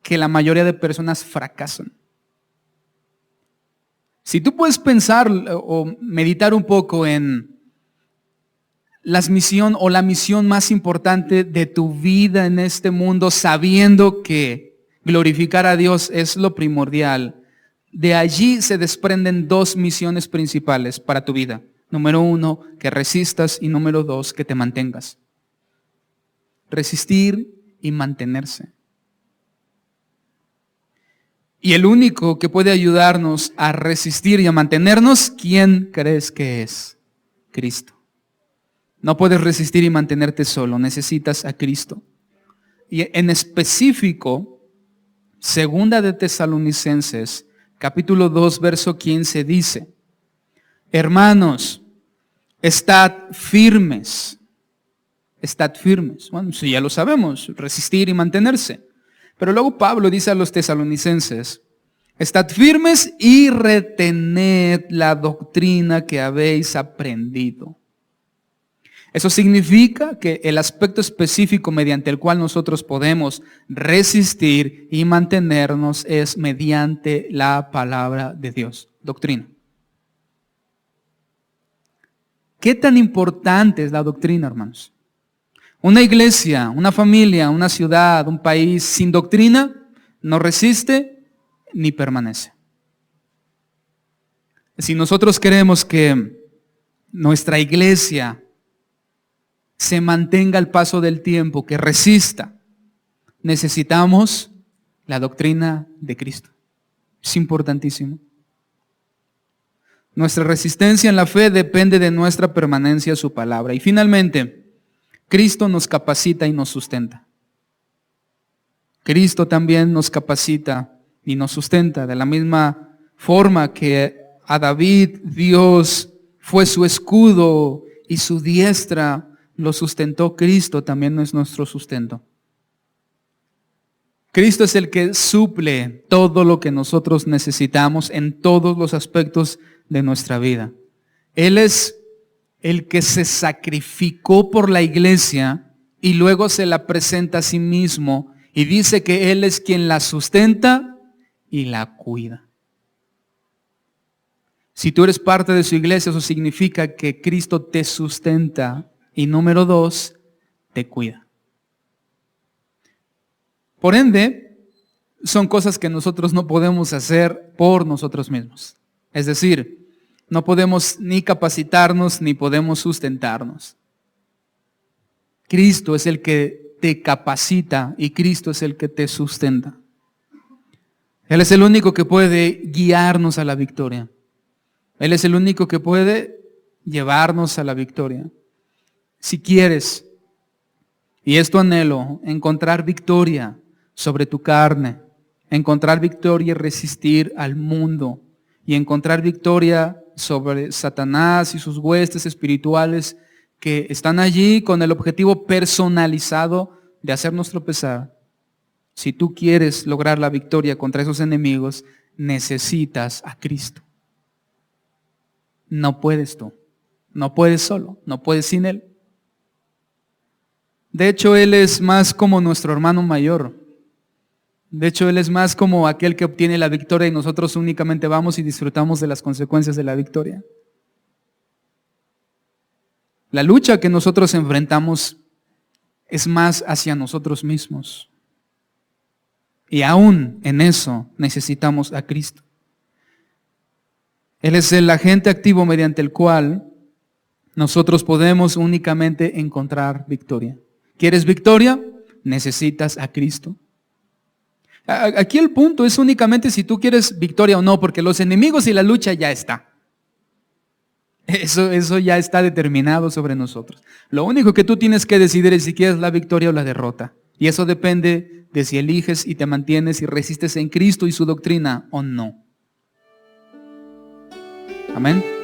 Speaker 1: que la mayoría de personas fracasan. Si tú puedes pensar o meditar un poco en la misión más importante de tu vida en este mundo, sabiendo que glorificar a Dios es lo primordial, de allí se desprenden 2 misiones principales para tu vida. Número 1, que resistas, y número 2, que te mantengas. Resistir y mantenerse. Y el único que puede ayudarnos a resistir y a mantenernos, ¿quién crees que es? Cristo. No puedes resistir y mantenerte solo, necesitas a Cristo. Y en específico, Segunda de Tesalonicenses, capítulo 2, verso 15 dice: hermanos, estad firmes. Estad firmes. Bueno, sí, ya lo sabemos, resistir y mantenerse. Pero luego Pablo dice a los tesalonicenses: estad firmes y retened la doctrina que habéis aprendido. Eso significa que el aspecto específico mediante el cual nosotros podemos resistir y mantenernos es mediante la palabra de Dios, doctrina. ¿Qué tan importante es la doctrina, hermanos? Una iglesia, una familia, una ciudad, un país sin doctrina no resiste ni permanece. Si nosotros queremos que nuestra iglesia se mantenga al paso del tiempo, que resista, necesitamos la doctrina de Cristo. Es importantísimo. Nuestra resistencia en la fe depende de nuestra permanencia en su palabra. Y finalmente, Cristo nos capacita y nos sustenta. Cristo también nos capacita y nos sustenta. De la misma forma que a David Dios fue su escudo y su diestra lo sustentó, Cristo también es nuestro sustento. Cristo es el que suple todo lo que nosotros necesitamos en todos los aspectos de nuestra vida. Él es el que se sacrificó por la iglesia y luego se la presenta a sí mismo y dice que Él es quien la sustenta y la cuida. Si tú eres parte de su iglesia, eso significa que Cristo te sustenta y número 2, te cuida. Por ende, son cosas que nosotros no podemos hacer por nosotros mismos. Es decir, no podemos ni capacitarnos ni podemos sustentarnos. Cristo es el que te capacita y Cristo es el que te sustenta. Él es el único que puede guiarnos a la victoria. Él es el único que puede llevarnos a la victoria. Si quieres, y es tu anhelo, encontrar victoria sobre tu carne, encontrar victoria y resistir al mundo, y encontrar victoria sobre Satanás y sus huestes espirituales que están allí con el objetivo personalizado de hacernos tropezar. Si tú quieres lograr la victoria contra esos enemigos, necesitas a Cristo. No puedes tú, no puedes solo, no puedes sin Él. De hecho, Él es más como nuestro hermano mayor. De hecho, Él es más como aquel que obtiene la victoria y nosotros únicamente vamos y disfrutamos de las consecuencias de la victoria. La lucha que nosotros enfrentamos es más hacia nosotros mismos. Y aún en eso necesitamos a Cristo. Él es el agente activo mediante el cual nosotros podemos únicamente encontrar victoria. ¿Quieres victoria? Necesitas a Cristo. Aquí el punto es únicamente si tú quieres victoria o no, porque los enemigos y la lucha ya está. Eso ya está determinado sobre nosotros. Lo único que tú tienes que decidir es si quieres la victoria o la derrota. Y eso depende de si eliges y te mantienes y resistes en Cristo y su doctrina o no. Amén.